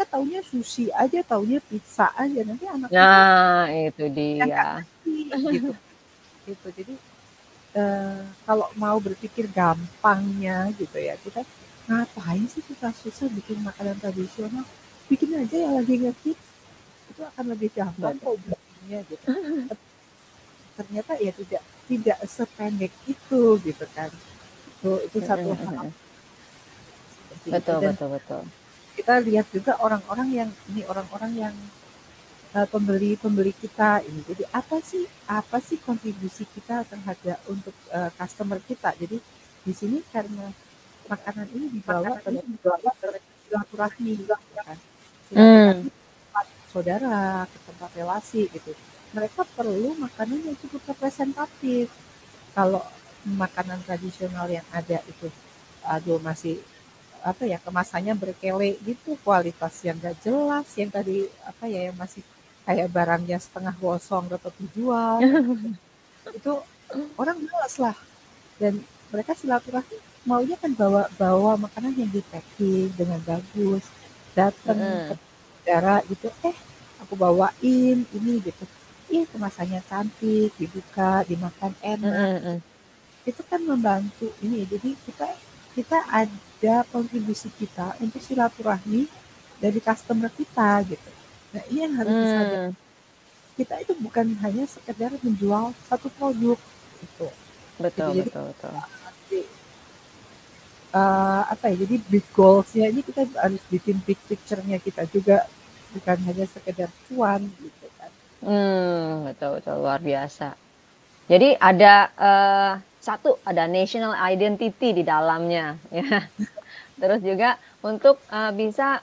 taunya sushi aja, taunya pizza aja. Nanti anak kita Nah, itu yang nggak dia. ngerti gitu. Gitu. Jadi kalau mau berpikir gampangnya gitu ya, kita ngapain sih susah-susah bikin makanan tradisional? Bikin aja yang lagi ngehits, itu akan lebih gampang kok bikinnya gitu. Ternyata ya tidak sependek itu gitu kan. Itu satu hal seperti itu. Betul, Dan betul, betul. kita lihat juga orang-orang yang pembeli kita ini. Jadi apa sih kontribusi kita terhadap untuk customer kita. Jadi di sini karena makanan ini dibawa pada silaturahmi gitu kan. Silaturahmi tempat saudara, ke tempat relasi gitu. Mereka perlu makanan yang cukup representatif. Kalau makanan tradisional yang ada itu aduh masih apa ya, kemasannya berkele gitu, kualitas yang gak jelas, yang tadi apa ya, yang masih kayak barangnya setengah gosong dapat dijual, itu orang malas lah. Dan mereka silaturahmi maunya kan bawa makanan yang di packing dengan bagus, datang ke negara gitu, aku bawain ini gitu, kemasannya cantik, dibuka, dimakan enak, itu kan membantu ini. Jadi kita ada kontribusi kita untuk silaturahmi dari customer kita gitu. Nah ini yang harus disadari, kita itu bukan hanya sekedar menjual satu produk gitu. Betul, Jadi betul, betul. Jadi big goals-nya ini kita harus bikin big picture-nya kita juga, bukan hanya sekedar cuan gitu kan. Betul, betul, luar biasa. Jadi ada satu, ada national identity di dalamnya, ya. Terus juga untuk bisa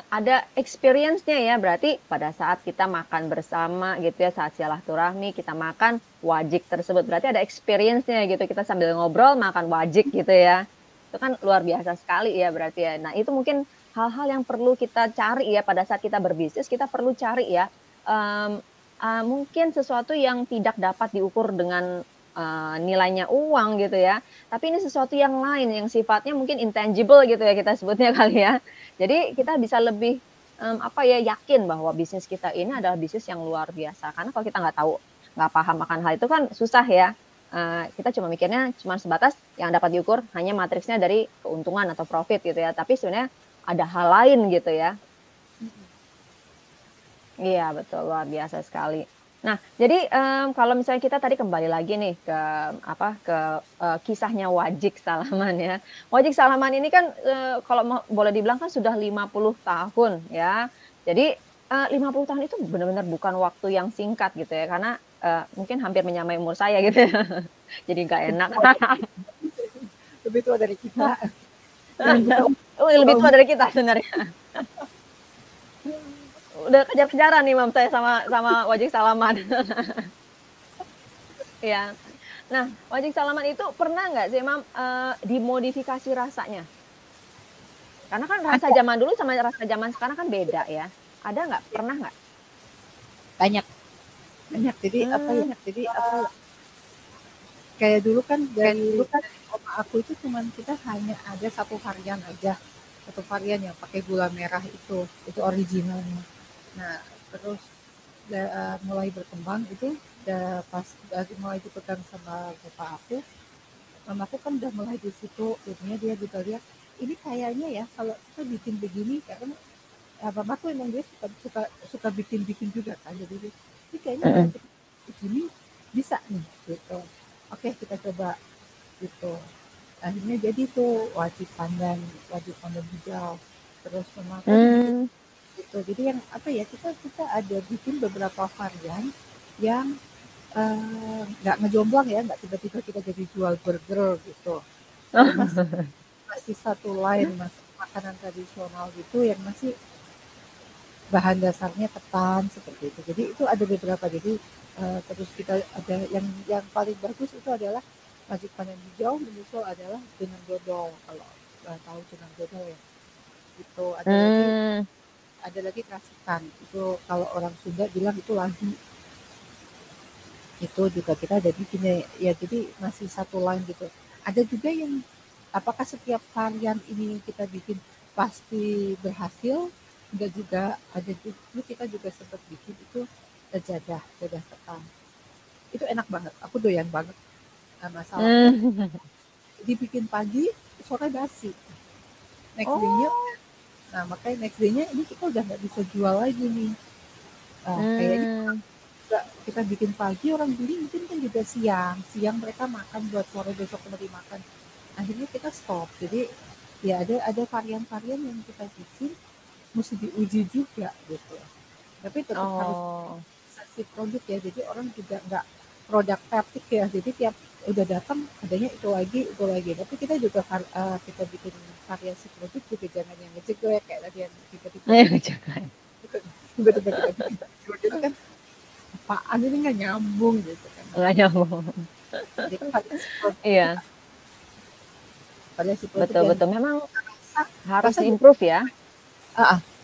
ada experience-nya ya, berarti pada saat kita makan bersama gitu ya, saat silaturahmi kita makan wajik tersebut, berarti ada experience-nya gitu, kita sambil ngobrol makan wajik gitu ya. Itu kan luar biasa sekali ya berarti ya. Nah itu mungkin hal-hal yang perlu kita cari ya pada saat kita berbisnis, kita perlu cari ya, mungkin sesuatu yang tidak dapat diukur dengan nilainya uang gitu ya, tapi ini sesuatu yang lain yang sifatnya mungkin intangible gitu ya kita sebutnya kali ya. Jadi kita bisa lebih yakin bahwa bisnis kita ini adalah bisnis yang luar biasa. Karena kalau kita nggak tahu, nggak paham akan hal itu kan susah ya. Kita cuma mikirnya cuma sebatas yang dapat diukur hanya matriksnya dari keuntungan atau profit gitu ya. Tapi sebenarnya ada hal lain gitu ya. Iya betul, luar biasa sekali. Nah, jadi kalau misalnya kita tadi kembali lagi nih ke kisahnya Wajik Salaman ya. Wajik Salaman ini kan kalau boleh dibilang kan sudah 50 tahun ya. Jadi 50 tahun itu benar-benar bukan waktu yang singkat gitu ya, karena mungkin hampir menyamai umur saya gitu ya. Jadi nggak enak. Lebih tua dari kita. Lebih tua dari kita sebenarnya. Udah kejar-kejaran nih Mam saya sama Wajik Salaman. Ya. Nah, Wajik Salaman itu pernah nggak sih Mam dimodifikasi rasanya? Karena kan rasa zaman dulu sama rasa zaman sekarang kan beda ya. Ada nggak? Pernah nggak? Banyak. Jadi kayak dulu kan oma aku itu cuman kita hanya ada satu varian aja. Satu varian yang pakai gula merah itu originalnya. Nah, terus mulai berkembang itu pas mulai dipegang sama bapak aku, mamaku kan udah mulai di situ, jadinya dia juga lihat ini kayaknya ya kalau kita bikin begini, karena mamaku emang dia suka bikin juga kan, jadi ini kayaknya kalau kita begini bisa nih gitu. Oke, kita coba gitu. Akhirnya jadi tuh wajib pandan hijau, terus mamaku gitu. Jadi yang kita ada bikin beberapa varian yang nggak ngejomblang ya, nggak tiba-tiba kita jadi jual burger gitu. Masih satu line makanan tradisional gitu yang masih bahan dasarnya ketan seperti itu. Jadi itu ada beberapa. Jadi terus kita ada yang paling bagus itu adalah wajib pandan hijau, menyusul adalah jenang dodol, kalau tahu jenang dodol ya. Itu ada lagi kasikan, itu kalau orang Sunda bilang itu lagi. Itu juga kita ada bikinnya ya, jadi masih satu line gitu. Ada juga yang apakah setiap varian ini kita bikin pasti berhasil? Enggak juga. Ada dulu kita juga sempat bikin itu jadah ketan. Itu enak banget, aku doyan banget. Masalahnya dibikin pagi, sore basi. Next day-nya Nah, makanya next day-nya ini kita udah nggak bisa jual lagi nih. Kayaknya kita bikin pagi, orang beli mungkin kan juga siang mereka makan buat sore besok kembali makan. Akhirnya kita stop. Jadi ya ada varian-varian yang kita bikin mesti diuji juga gitu. Tapi tetap harus sesi produk ya. Jadi orang juga nggak produk fatigue ya. Jadi tiap udah datang adanya itu lagi. Tapi kita juga kita bikin variasi produk juga jangan yang ngejeglek kayak tadi yang tiba-tiba kita bikin kan apaan ini nggak nyambung gitu kan. Nggak nyambung. Jadi kan variasi produk. Iya. Variasi produk betul. Memang harus improve ya.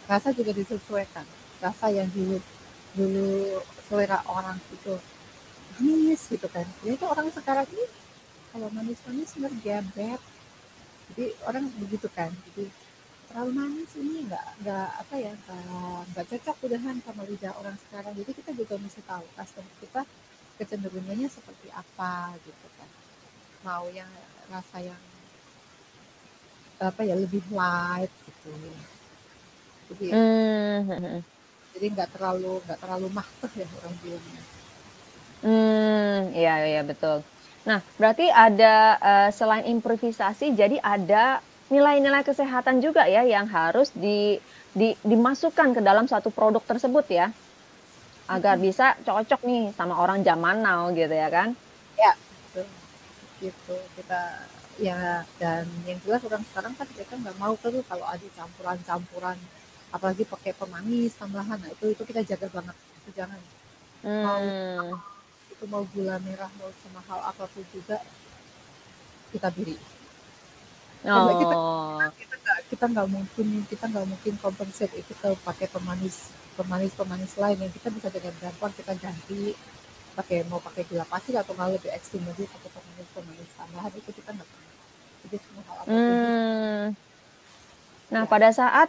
Rasa juga disesuaikan. Rasa yang dulu selera orang itu manis gitu kan. Jadi itu orang sekarang ini kalau manis-manis bergebet Jadi orang begitu kan. Jadi terlalu manis ini nggak apa ya nggak cocok udahan sama lidah orang sekarang. Jadi kita juga mesti tahu customer kita kecenderungannya seperti apa gitu kan. Mau yang rasa yang apa ya lebih light gitu. Jadi Hmm. jadi nggak terlalu mateh ya orang bilangnya. Iya iya betul. Nah, berarti ada selain improvisasi, jadi ada nilai-nilai kesehatan juga ya yang harus dimasukkan ke dalam suatu produk tersebut ya, agar bisa cocok nih sama orang zaman now gitu ya kan? Ya, betul. Gitu kita ya dan yang jelas orang sekarang kan mereka nggak mau tuh kalau ada campuran-campuran apalagi pakai pemanis tambahan. Nah, itu kita jaga banget. Itu jangan mau Hmm. itu mau gula merah mau semahal apapun juga kita beli. Karena Oh. kita nggak mungkin compensate itu kita pakai pemanis lain yang kita bisa dengan gampang kita ganti mau pakai gula pasir atau mau lebih ekstrim lagi pakai pemanis tambahan itu kita nggak pernah. Jadi semua hal apapun itu Hmm. Nah, ya pada saat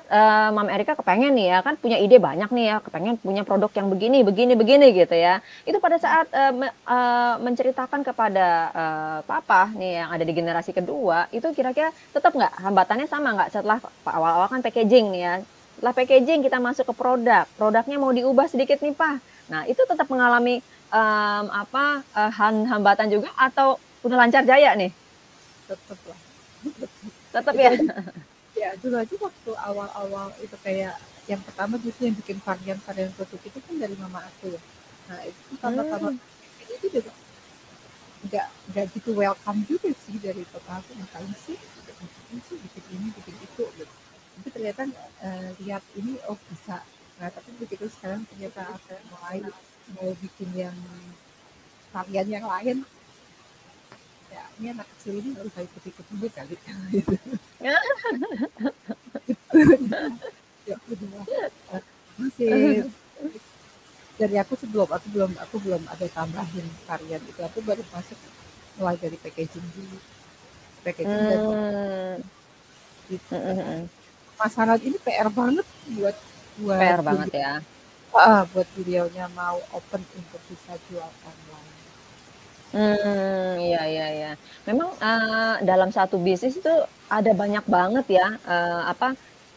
Mama Erika kepengen nih ya, kan punya ide banyak nih ya, kepengen punya produk yang begini, begini, begini gitu ya. Itu pada saat menceritakan kepada Papa nih yang ada di generasi kedua, itu kira-kira tetap nggak hambatannya sama nggak setelah awal-awal kan packaging nih ya. Setelah packaging kita masuk ke produk, produknya mau diubah sedikit nih Pak. Nah, itu tetap mengalami hambatan juga atau udah lancar jaya nih? tetap lah. Tetap Itu ya. aja ya dulu aja waktu awal-awal itu kayak yang pertama justru yang bikin varian-varian produk itu kan dari mama aku ya. Nah itu tambah-tambah Hmm. itu juga nggak gitu welcome juga sih dari papa aku ngapain sih bikin ini bikin itu gitu. Tapi ternyata lihat ini oh bisa. Nah tapi begitu sekarang ternyata aku mulai mau bikin yang varian yang lain ya ini anak kecil ini nggak usah ikut-ikut dulu kali gitu. Ya udah masih dari aku belum ada tambahin varian itu aku baru masuk mulai dari packaging dulu packaging dan Hmm. gitu Mhm karena mhm. masalah ini PR banget buat buat PR banget beliau ya. buat beliaunya mau open untuk bisa jual online. Iya iya iya. Memang, dalam satu bisnis itu ada banyak banget ya,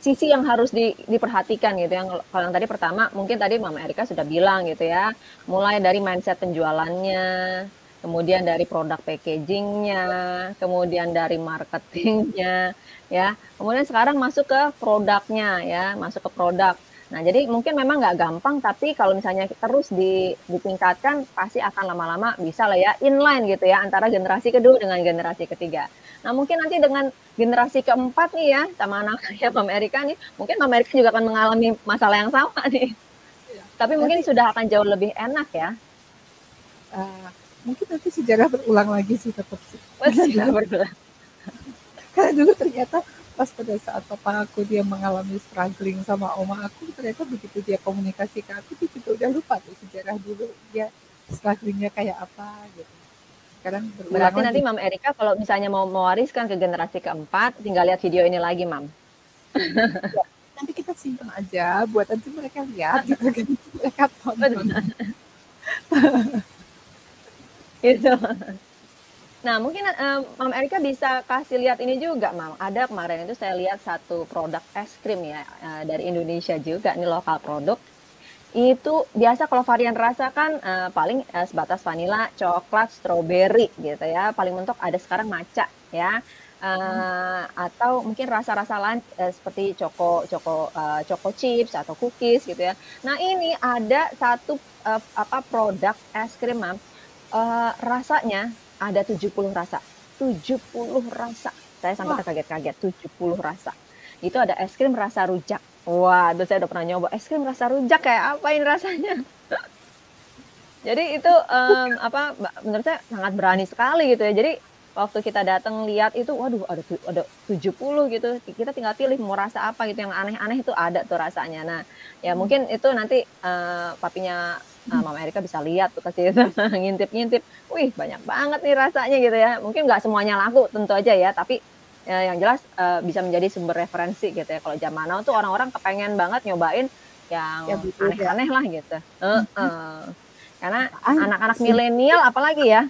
sisi yang harus diperhatikan gitu yang kalau yang tadi pertama mungkin tadi Mama Erika sudah bilang gitu ya, mulai dari mindset penjualannya, kemudian dari produk packaging-nya, kemudian dari marketingnya, ya, kemudian sekarang masuk ke produknya ya, masuk ke produk. Nah, jadi mungkin memang nggak gampang, tapi kalau misalnya terus ditingkatkan, pasti akan lama-lama bisa lah ya, inline gitu ya, antara generasi kedua dengan generasi ketiga. Nah, mungkin nanti dengan generasi keempat nih ya, sama anaknya Mama Erika nih, mungkin Mama Erika juga akan mengalami masalah yang sama nih. Ya. Tapi mungkin Nanti sudah akan jauh lebih enak ya. uh, mungkin nanti sejarah berulang lagi sih tetap sih. Karena Pasti dulu bergerak. karena dulu ternyata pas pada saat papa aku dia mengalami struggling sama oma aku ternyata begitu dia komunikasi ke aku dia juga udah lupa tuh sejarah dulu dia strugglingnya kayak apa gitu sekarang berulang Berarti lagi nanti Mama Erika kalau misalnya mau mewariskan ke generasi keempat, tinggal lihat video ini lagi, Mam. ya, nanti kita simpan aja buat nanti mereka lihat gitu kan mereka tonton Betul. Gitu. Nah, mungkin Mama Erika bisa kasih lihat ini juga, Mam. Ada kemarin itu saya lihat satu produk es krim ya, dari Indonesia juga, ini lokal produk. Itu biasa kalau varian rasa kan paling sebatas vanila, coklat, stroberi gitu ya. Paling mentok ada sekarang matcha ya. Atau mungkin rasa-rasa lain seperti choco chips atau cookies gitu ya. Nah, ini ada satu produk es krim, Mam. Rasanya ada 70 rasa. 70 rasa. Saya sampai wah terkaget-kaget, 70 rasa. Itu ada es krim rasa rujak. Waduh, saya udah pernah nyoba es krim rasa rujak kayak apa ini rasanya. Jadi itu menurut saya sangat berani sekali gitu ya. Jadi waktu kita datang lihat itu, waduh ada 70 gitu. Kita tinggal pilih mau rasa apa gitu yang aneh-aneh itu ada tuh rasanya. Nah, ya mungkin itu nanti papinya Mama Erika bisa lihat tuh kasih ngintip-ngintip. Wih, banyak banget nih rasanya gitu ya. Mungkin nggak semuanya laku tentu aja ya, tapi yang jelas bisa menjadi sumber referensi gitu ya. Kalau zaman now tuh orang-orang kepengen banget nyobain yang yang berbeda. aneh-aneh lah gitu. Heeh. Karena Apaan? anak-anak Sim milenial apalagi ya.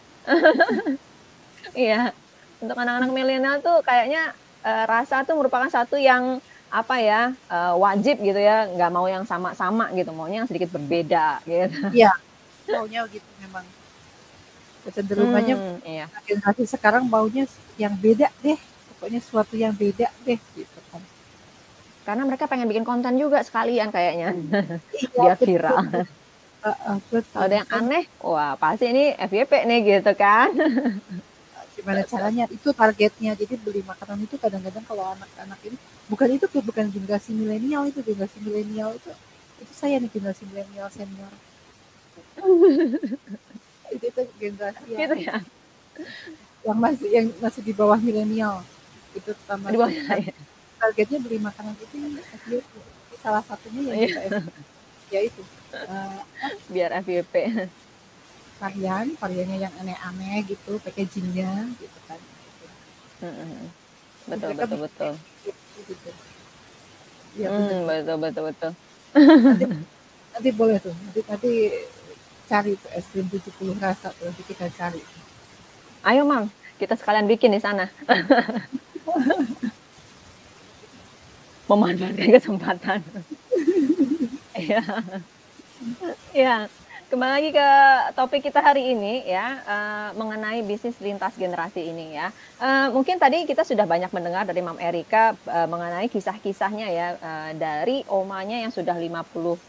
Iya, untuk anak-anak milenial tuh kayaknya, rasa tuh merupakan satu yang, apa ya, wajib gitu ya, nggak mau yang sama-sama gitu, maunya yang sedikit berbeda gitu. iya, maunya gitu memang. Kecenderungannya Iya. generasi sekarang maunya yang beda deh, pokoknya sesuatu yang beda deh, gitu kan. Karena mereka pengen bikin konten juga sekalian kayaknya, Iya, biar betul, viral. heeh, betul, Kalau ada yang makanya aneh, wah pasti ini FYP nih gitu kan. gimana caranya, itu targetnya. Jadi beli makanan itu kadang-kadang kalau anak-anak ini, bukan itu tuh, bukan generasi milenial itu, generasi milenial itu saya nih generasi milenial senior. Itu generasi Gitu ya, yang masih di bawah milenial. Itu di tamat bawahnya ya. targetnya beli makanan itu FYP. Salah satunya yang Iya, bisa FYP, yaitu biar FYP. variannya yang aneh-aneh gitu, packagingnya gitu kan. Mhm. Jadi Betul mereka betul bikin betul. gitu. Iya bener tuh. Betul betul betul. Nanti nanti boleh tuh. Nanti cari tuh es krim 70 rasa tuh, nanti kita cari. Ayo Mam, kita sekalian bikin di sana. Memanfaatkan kesempatan. Iya. Iya. Kembali lagi ke topik kita hari ini ya, mengenai bisnis lintas generasi ini ya. Mungkin tadi kita sudah banyak mendengar dari Mam Erika, mengenai kisah-kisahnya ya, dari omanya yang sudah 50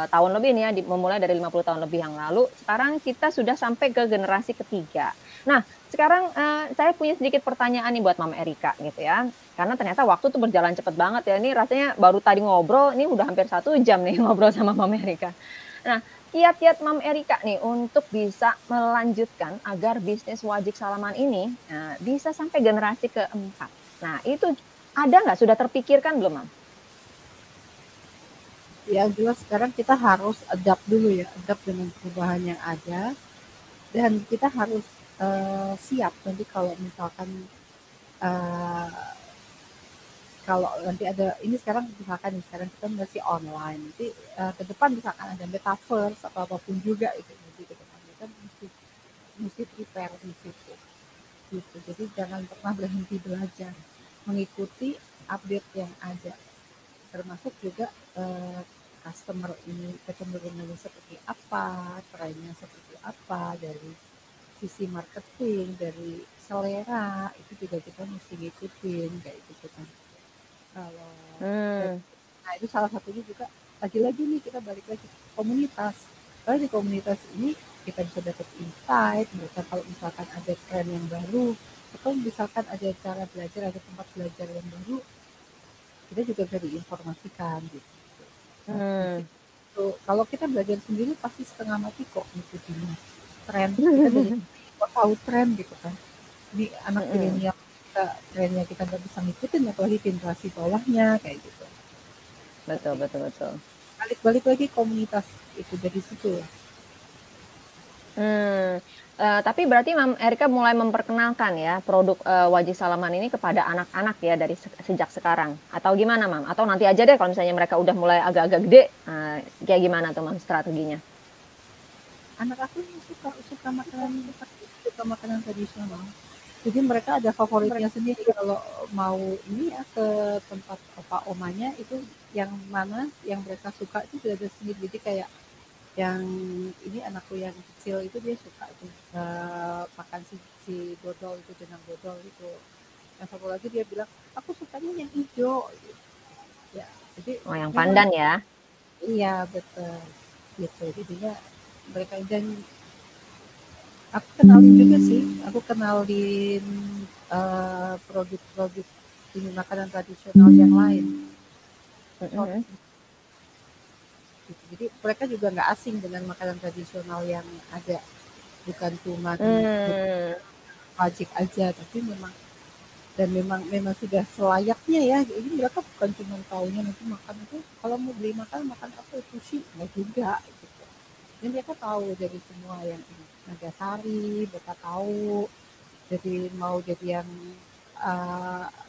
tahun lebih nih ya, memulai dari 50 tahun lebih yang lalu, sekarang kita sudah sampai ke generasi ketiga. Nah, sekarang, saya punya sedikit pertanyaan nih buat Mam Erika gitu ya, karena ternyata waktu tuh berjalan cepet banget ya, ini rasanya baru tadi ngobrol, ini udah hampir 1 jam nih ngobrol sama Mam Erika. Nah, kiat-kiat Mam Erika nih untuk bisa melanjutkan agar bisnis wajik salaman ini, bisa sampai generasi keempat. Nah, itu ada nggak, sudah terpikirkan belum, Mam? Ya jelas sekarang kita harus adapt dulu ya, adapt dengan perubahan yang ada, dan kita harus siap nanti kalau misalkan eh, kalau nanti ada ini sekarang misalkan sekarang kita masih online, nanti ke depan misalkan ada metaverse atau apapun juga itu nanti ke depan kita mesti prepare di situ gitu. Jadi jangan pernah berhenti belajar, mengikuti update yang ada, termasuk juga customer ini kecenderungannya seperti apa, trennya seperti apa, dari sisi marketing, dari selera itu juga kita mesti ngikutin kayak gitu kan. Kalau Hmm. nah itu salah satunya juga, lagi-lagi nih kita balik lagi komunitas. Kalau di komunitas ini kita bisa dapat insight, mereka kalau misalkan ada tren yang baru, atau misalkan ada cara belajar, ada tempat belajar yang baru, kita juga bisa diinformasikan gitu. Nah, Hmm. kalau kita belajar sendiri pasti setengah mati kok ngikutinnya. Tren, kita dari kok tahu tren gitu kan. Ini anak Mm-mm. milenial trennya kita nggak bisa ngikutin, apalagi generasi bawahnya kayak gitu. Betul betul betul. Balik-balik lagi komunitas itu dari situ ya. Hmm. Tapi berarti Mam Erika mulai memperkenalkan ya produk wajik salaman ini kepada anak-anak ya dari sejak sekarang, atau gimana Mam? Atau nanti aja deh kalau misalnya mereka udah mulai agak-agak gede, kayak gimana tuh Mam strateginya? Anak aku suka makanan tradisional. Jadi mereka ada favoritnya sendiri, kalau mau ini ya ke tempat opa omanya itu yang mana yang mereka suka itu sudah ada sendiri. Jadi kayak yang ini anakku yang kecil itu dia suka tuh makan si dodol itu, jenang dodol itu. Yang satu lagi dia bilang aku sukanya yang hijau ya. Jadi Oh, yang memang pandan ya? iya betul gitu. Jadinya mereka, dan aku kenalin juga sih, aku kenalin produk-produk ini makanan tradisional yang lain. Mm-mm. Gitu. Jadi mereka juga nggak asing dengan makanan tradisional yang ada, bukan cuma di Hmm. wajik aja, tapi memang sudah selayaknya ya. Ini mereka bukan cuma taunya nanti makan itu, kalau mau beli makan apa sushi, nggak juga gitu. Ini mereka tahu dari semua yang ini. Nagasari, mereka tahu. Jadi mau jadi yang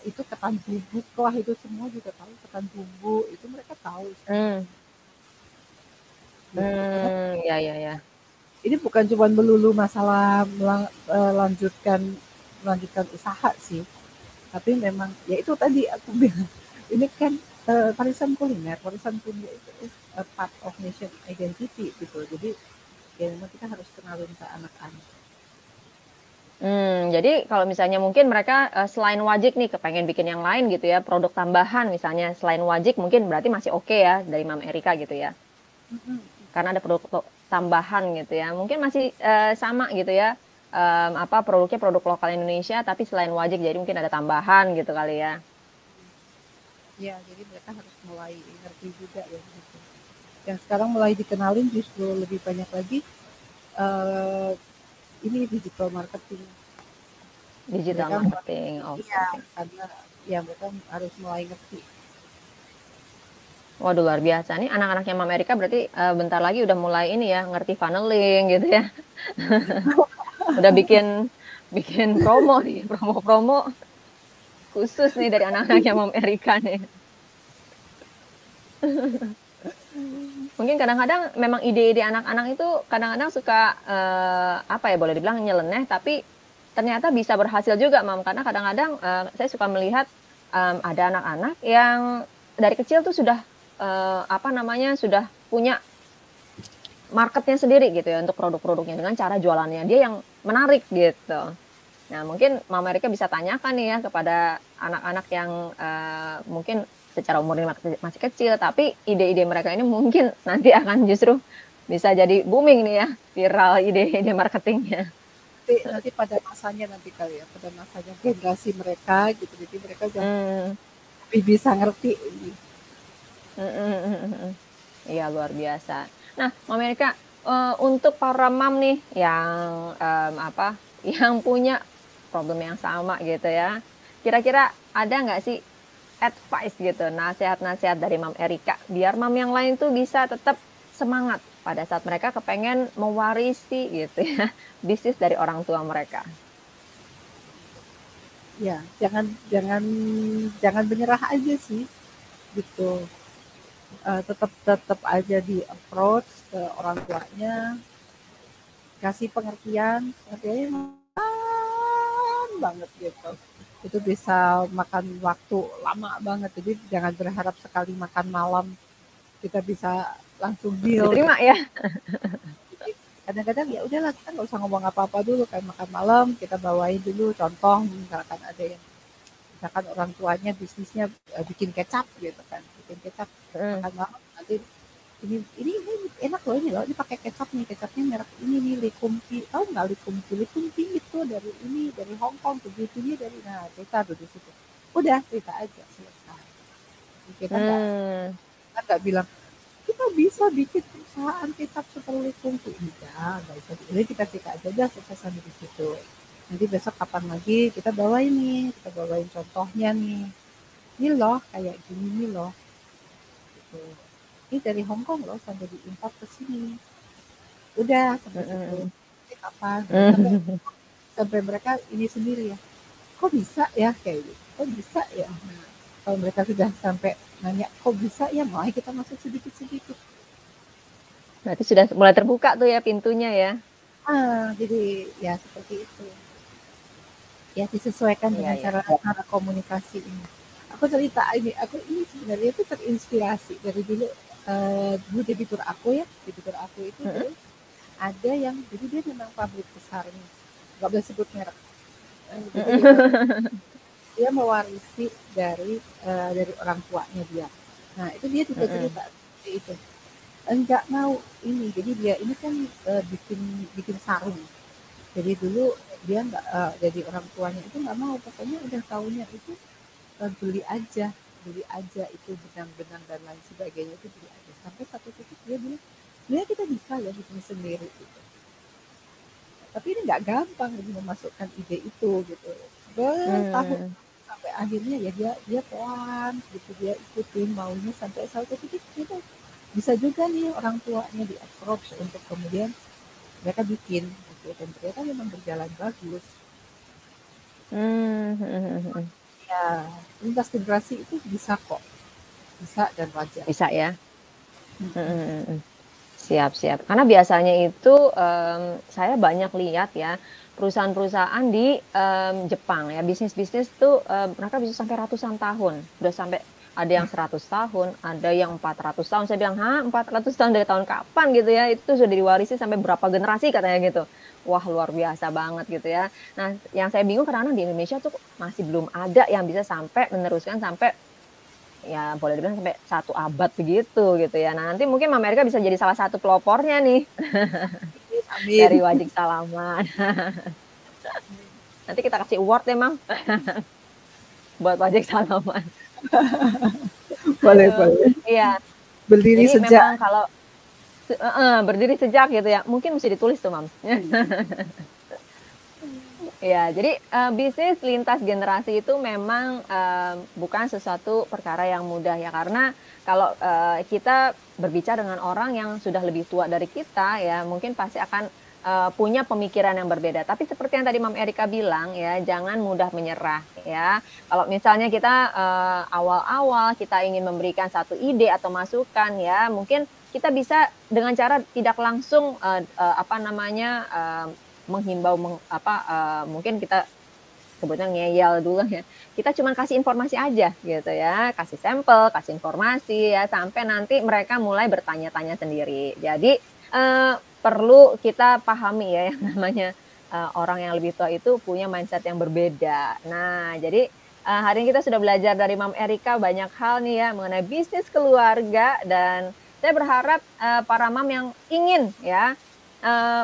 itu ketan bubuk lah, itu semua juga tahu, ketan bumbu itu mereka tahu Hmm. gitu. Karena Ya, ya, ya. ini bukan cuma melulu masalah melanjutkan usaha sih, tapi memang ya itu tadi aku bilang ini kan warisan kuliner itu is a part of nation identity gitu. Jadi ya memang kita harus kenalin ke anak-anak. Jadi kalau misalnya mungkin mereka, selain wajik nih kepengen bikin yang lain gitu ya, produk tambahan misalnya selain wajik mungkin berarti masih oke ya dari Mam Erika gitu ya? Mm-mm. Karena ada produk tambahan gitu ya, mungkin masih, sama gitu ya, produknya produk lokal Indonesia tapi selain wajik jadi mungkin ada tambahan gitu kali ya? Ya, jadi mereka harus mulai ngerti juga ya gitu. Yang sekarang mulai dikenalin justru lebih banyak lagi eh, ini digital marketing. Digital Mereka marketing, iya, oke. karena ya mereka harus mulai ngerti. Waduh luar biasa nih anak-anaknya Mam Erika berarti, bentar lagi udah mulai ini ya, ngerti funneling gitu ya. Udah bikin bikin promo nih, promo-promo khusus nih dari anak-anaknya Mam Erika nih. Mungkin kadang-kadang memang ide-ide anak-anak itu kadang-kadang suka, apa ya, boleh dibilang nyeleneh, tapi ternyata bisa berhasil juga, Mam. Karena kadang-kadang, saya suka melihat, ada anak-anak yang dari kecil tuh sudah, apa namanya, sudah punya marketnya sendiri gitu ya untuk produk-produknya dengan cara jualannya dia yang menarik gitu. Nah, mungkin Mama Rika bisa tanyakan nih ya kepada anak-anak yang mungkin secara umurnya masih kecil, tapi ide-ide mereka ini mungkin nanti akan justru bisa jadi booming nih ya, viral ide-ide marketingnya. Nanti pada masanya nanti kali ya, pada masanya generasi mereka gitu, jadi mereka udah Hmm, lebih bisa ngerti ini. Iya luar biasa. Nah, Mama Rika, untuk para mam nih yang apa, yang punya problem yang sama gitu ya, kira-kira ada nggak sih advice gitu, nasihat-nasihat dari Mam Erika, biar mam yang lain tuh bisa tetap semangat pada saat mereka kepengen mewarisi gitu ya, bisnis dari orang tua mereka. Ya, jangan jangan jangan menyerah aja sih gitu. Tetap tetap aja di approach ke orang tuanya, kasih pengertiannya banget gitu. Itu bisa makan waktu lama banget. Jadi jangan berharap sekali makan malam kita bisa langsung deal gitu. Diterima ya? Jadi kadang-kadang ya udahlah, kita nggak usah ngomong apa-apa dulu, kayak makan malam kita bawain dulu contoh, misalkan ada yang misalkan orang tuanya bisnisnya bikin kecap gitu kan, bikin kecap Mm, makan malam nanti ini enak loh, ini pakai kecap nih, kecapnya merek ini nih, Likumpi, tahu nggak Likumpi? Likumpi itu dari Hong Kong, begitunya dari, nah cerita tuh di situ, udah cerita aja selesai. kita nggak mm, kita nggak bilang kita bisa bikin perusahaan kecap seperti Likumpi, enggak bisa. Jadi kita cerita aja dah, selesai sampai di situ. Nanti besok kapan lagi kita bawain nih, kita bawain contohnya nih, ini loh kayak gini nih loh gitu. Ini dari Hong Kong loh, sampai diimpor ke sini. Udah sampai situ. mm, Nanti kapan? Sampai mm. sampai mereka ini sendiri ya. Kok bisa ya kayak gitu? Kok bisa ya? Nah, kalau mereka sudah sampai nanya kok bisa ya, mulai kita masuk sedikit-sedikit. Berarti sudah mulai terbuka tuh ya pintunya ya. Jadi ya seperti itu. Ya disesuaikan Iya, dengan iya. cara komunikasi ini. Aku cerita aku ini sebenarnya itu terinspirasi dari dulu, dulu debitur aku itu Mm-mm. dulu ada yang, jadi dia memang pabrik besarnya, nggak boleh sebut merek. Jadi dia mewarisi dari orang tuanya dia. Nah itu dia juga Mm-mm. cerita seperti itu. Enggak mau ini, jadi dia ini kan bikin bikin sarung. Jadi dulu dia nggak, jadi orang tuanya itu nggak mau, pokoknya udah tahunya itu beli aja itu benang-benang dan lain sebagainya, itu beli aja. Sampai satu titik dia bilang, sebenarnya kita bisa ya bikin sendiri gitu. Tapi ini nggak gampang gitu memasukkan ide itu gitu. Bertahun Mm. sampai akhirnya ya dia pelan gitu, dia ikutin maunya sampai satu titik gitu. Bisa juga nih orang tuanya di approach untuk kemudian mereka bikin gitu, dan ternyata memang berjalan bagus. Ya, lintas generasi itu bisa kok, bisa dan wajar. Bisa ya. Mm-mm. Siap. Karena biasanya itu saya banyak lihat ya perusahaan-perusahaan di Jepang ya bisnis-bisnis tuh mereka bisa sampai ratusan tahun, udah sampai ada yang 100 tahun, ada yang 400 tahun. Saya bilang, "Hah, 400 tahun dari tahun kapan?" gitu ya. Itu sudah diwarisi sampai berapa generasi katanya gitu. Wah, luar biasa banget gitu ya. Nah, yang saya bingung kadang-kadang di Indonesia tuh masih belum ada yang bisa sampai meneruskan sampai ya boleh dibilang sampai 1 abad begitu gitu ya. Nah, nanti mungkin Mama Erika bisa jadi salah satu pelopornya nih dari Amin. Wajik Salaman. Nanti kita kasih award ya, Mam. Buat Wajik Salaman. Boleh. Iya. Berdiri Jadi sejak. memang kalau berdiri sejak gitu ya. Mungkin mesti ditulis tuh, Mam. Ya, jadi bisnis lintas generasi itu memang bukan sesuatu perkara yang mudah ya, karena kalau kita berbicara dengan orang yang sudah lebih tua dari kita ya, mungkin pasti akan punya pemikiran yang berbeda. Tapi seperti yang tadi Mam Erika bilang ya, jangan mudah menyerah ya. Kalau misalnya kita awal-awal kita ingin memberikan satu ide atau masukan ya, mungkin kita bisa dengan cara tidak langsung menghimbau mungkin kita sebutnya ngeyel dulu ya. Kita cuma kasih informasi aja gitu ya, kasih sampel, kasih informasi ya sampai nanti mereka mulai bertanya-tanya sendiri. Jadi perlu kita pahami ya yang namanya orang yang lebih tua itu punya mindset yang berbeda. Nah, jadi hari ini kita sudah belajar dari Mam Erika banyak hal nih ya mengenai bisnis keluarga, dan saya berharap para mam yang ingin ya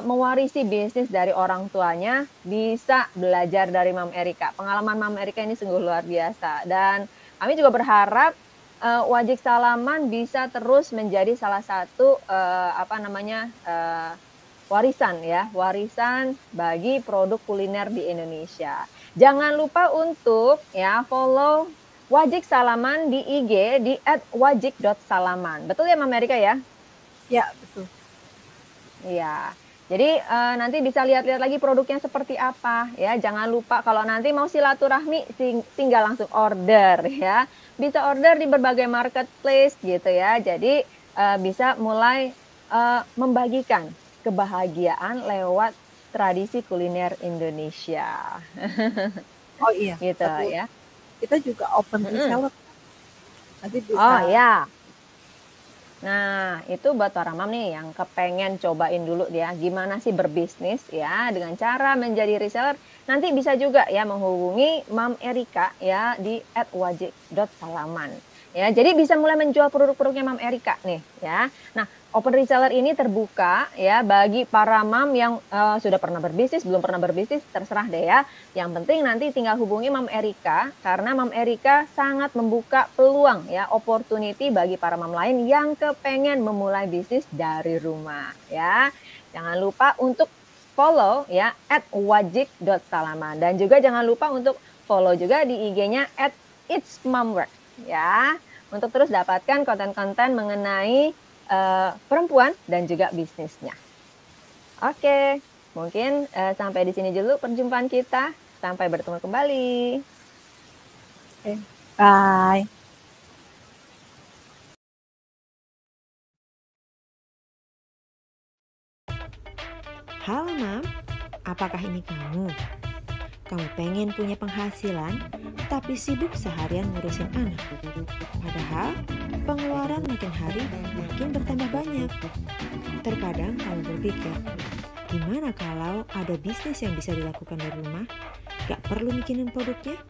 mewarisi bisnis dari orang tuanya bisa belajar dari Mam Erika. Pengalaman Mam Erika ini sungguh luar biasa, dan kami juga berharap Wajik Salaman bisa terus menjadi salah satu warisan bagi produk kuliner di Indonesia. Jangan lupa untuk ya follow Wajik Salaman di IG di @wajik.salaman. Betul ya Mam Erika ya? Ya, betul. Iya, jadi nanti bisa lihat-lihat lagi produknya seperti apa ya. Jangan lupa kalau nanti mau silaturahmi tinggal langsung order ya. Bisa order di berbagai marketplace gitu ya. Jadi bisa mulai membagikan kebahagiaan lewat tradisi kuliner Indonesia. Oh iya, Gitu betul. ya. Kita juga open reseller. Nanti bisa. Oh ya. Nah, itu buat para mam nih yang kepengen cobain dulu ya, gimana sih berbisnis ya dengan cara menjadi reseller. Nanti bisa juga ya menghubungi Mam Erika ya di @wajik.salaman. Ya, jadi bisa mulai menjual produk-produknya Mam Erika nih ya. Nah, open reseller ini terbuka ya bagi para mam yang sudah pernah berbisnis, belum pernah berbisnis, terserah deh ya. Yang penting nanti tinggal hubungi Mam Erika, karena Mam Erika sangat membuka peluang ya, opportunity bagi para mam lain yang kepengen memulai bisnis dari rumah ya. Jangan lupa untuk follow ya @wajik.salaman, dan juga jangan lupa untuk follow juga di IG-nya @itsmomwork ya, untuk terus dapatkan konten-konten mengenai perempuan dan juga bisnisnya. Oke, mungkin sampai di sini dulu perjumpaan kita. Sampai bertemu kembali. Oke, bye. Halo Mam, apakah ini kamu? Kamu pengen punya penghasilan, tapi sibuk seharian ngurusin anak. Padahal pengeluaran makin hari makin bertambah banyak. Terkadang kamu berpikir, gimana kalau ada bisnis yang bisa dilakukan dari rumah? Gak perlu mikirin produknya,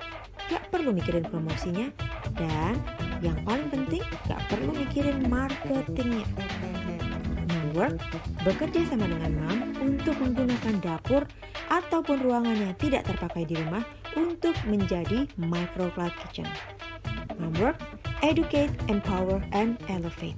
gak perlu mikirin promosinya, dan yang paling penting gak perlu mikirin marketingnya. Momwork bekerja sama dengan Mam untuk menggunakan dapur ataupun ruangan yang tidak terpakai di rumah untuk menjadi micro cloud kitchen. Momwork, educate, empower, and elevate.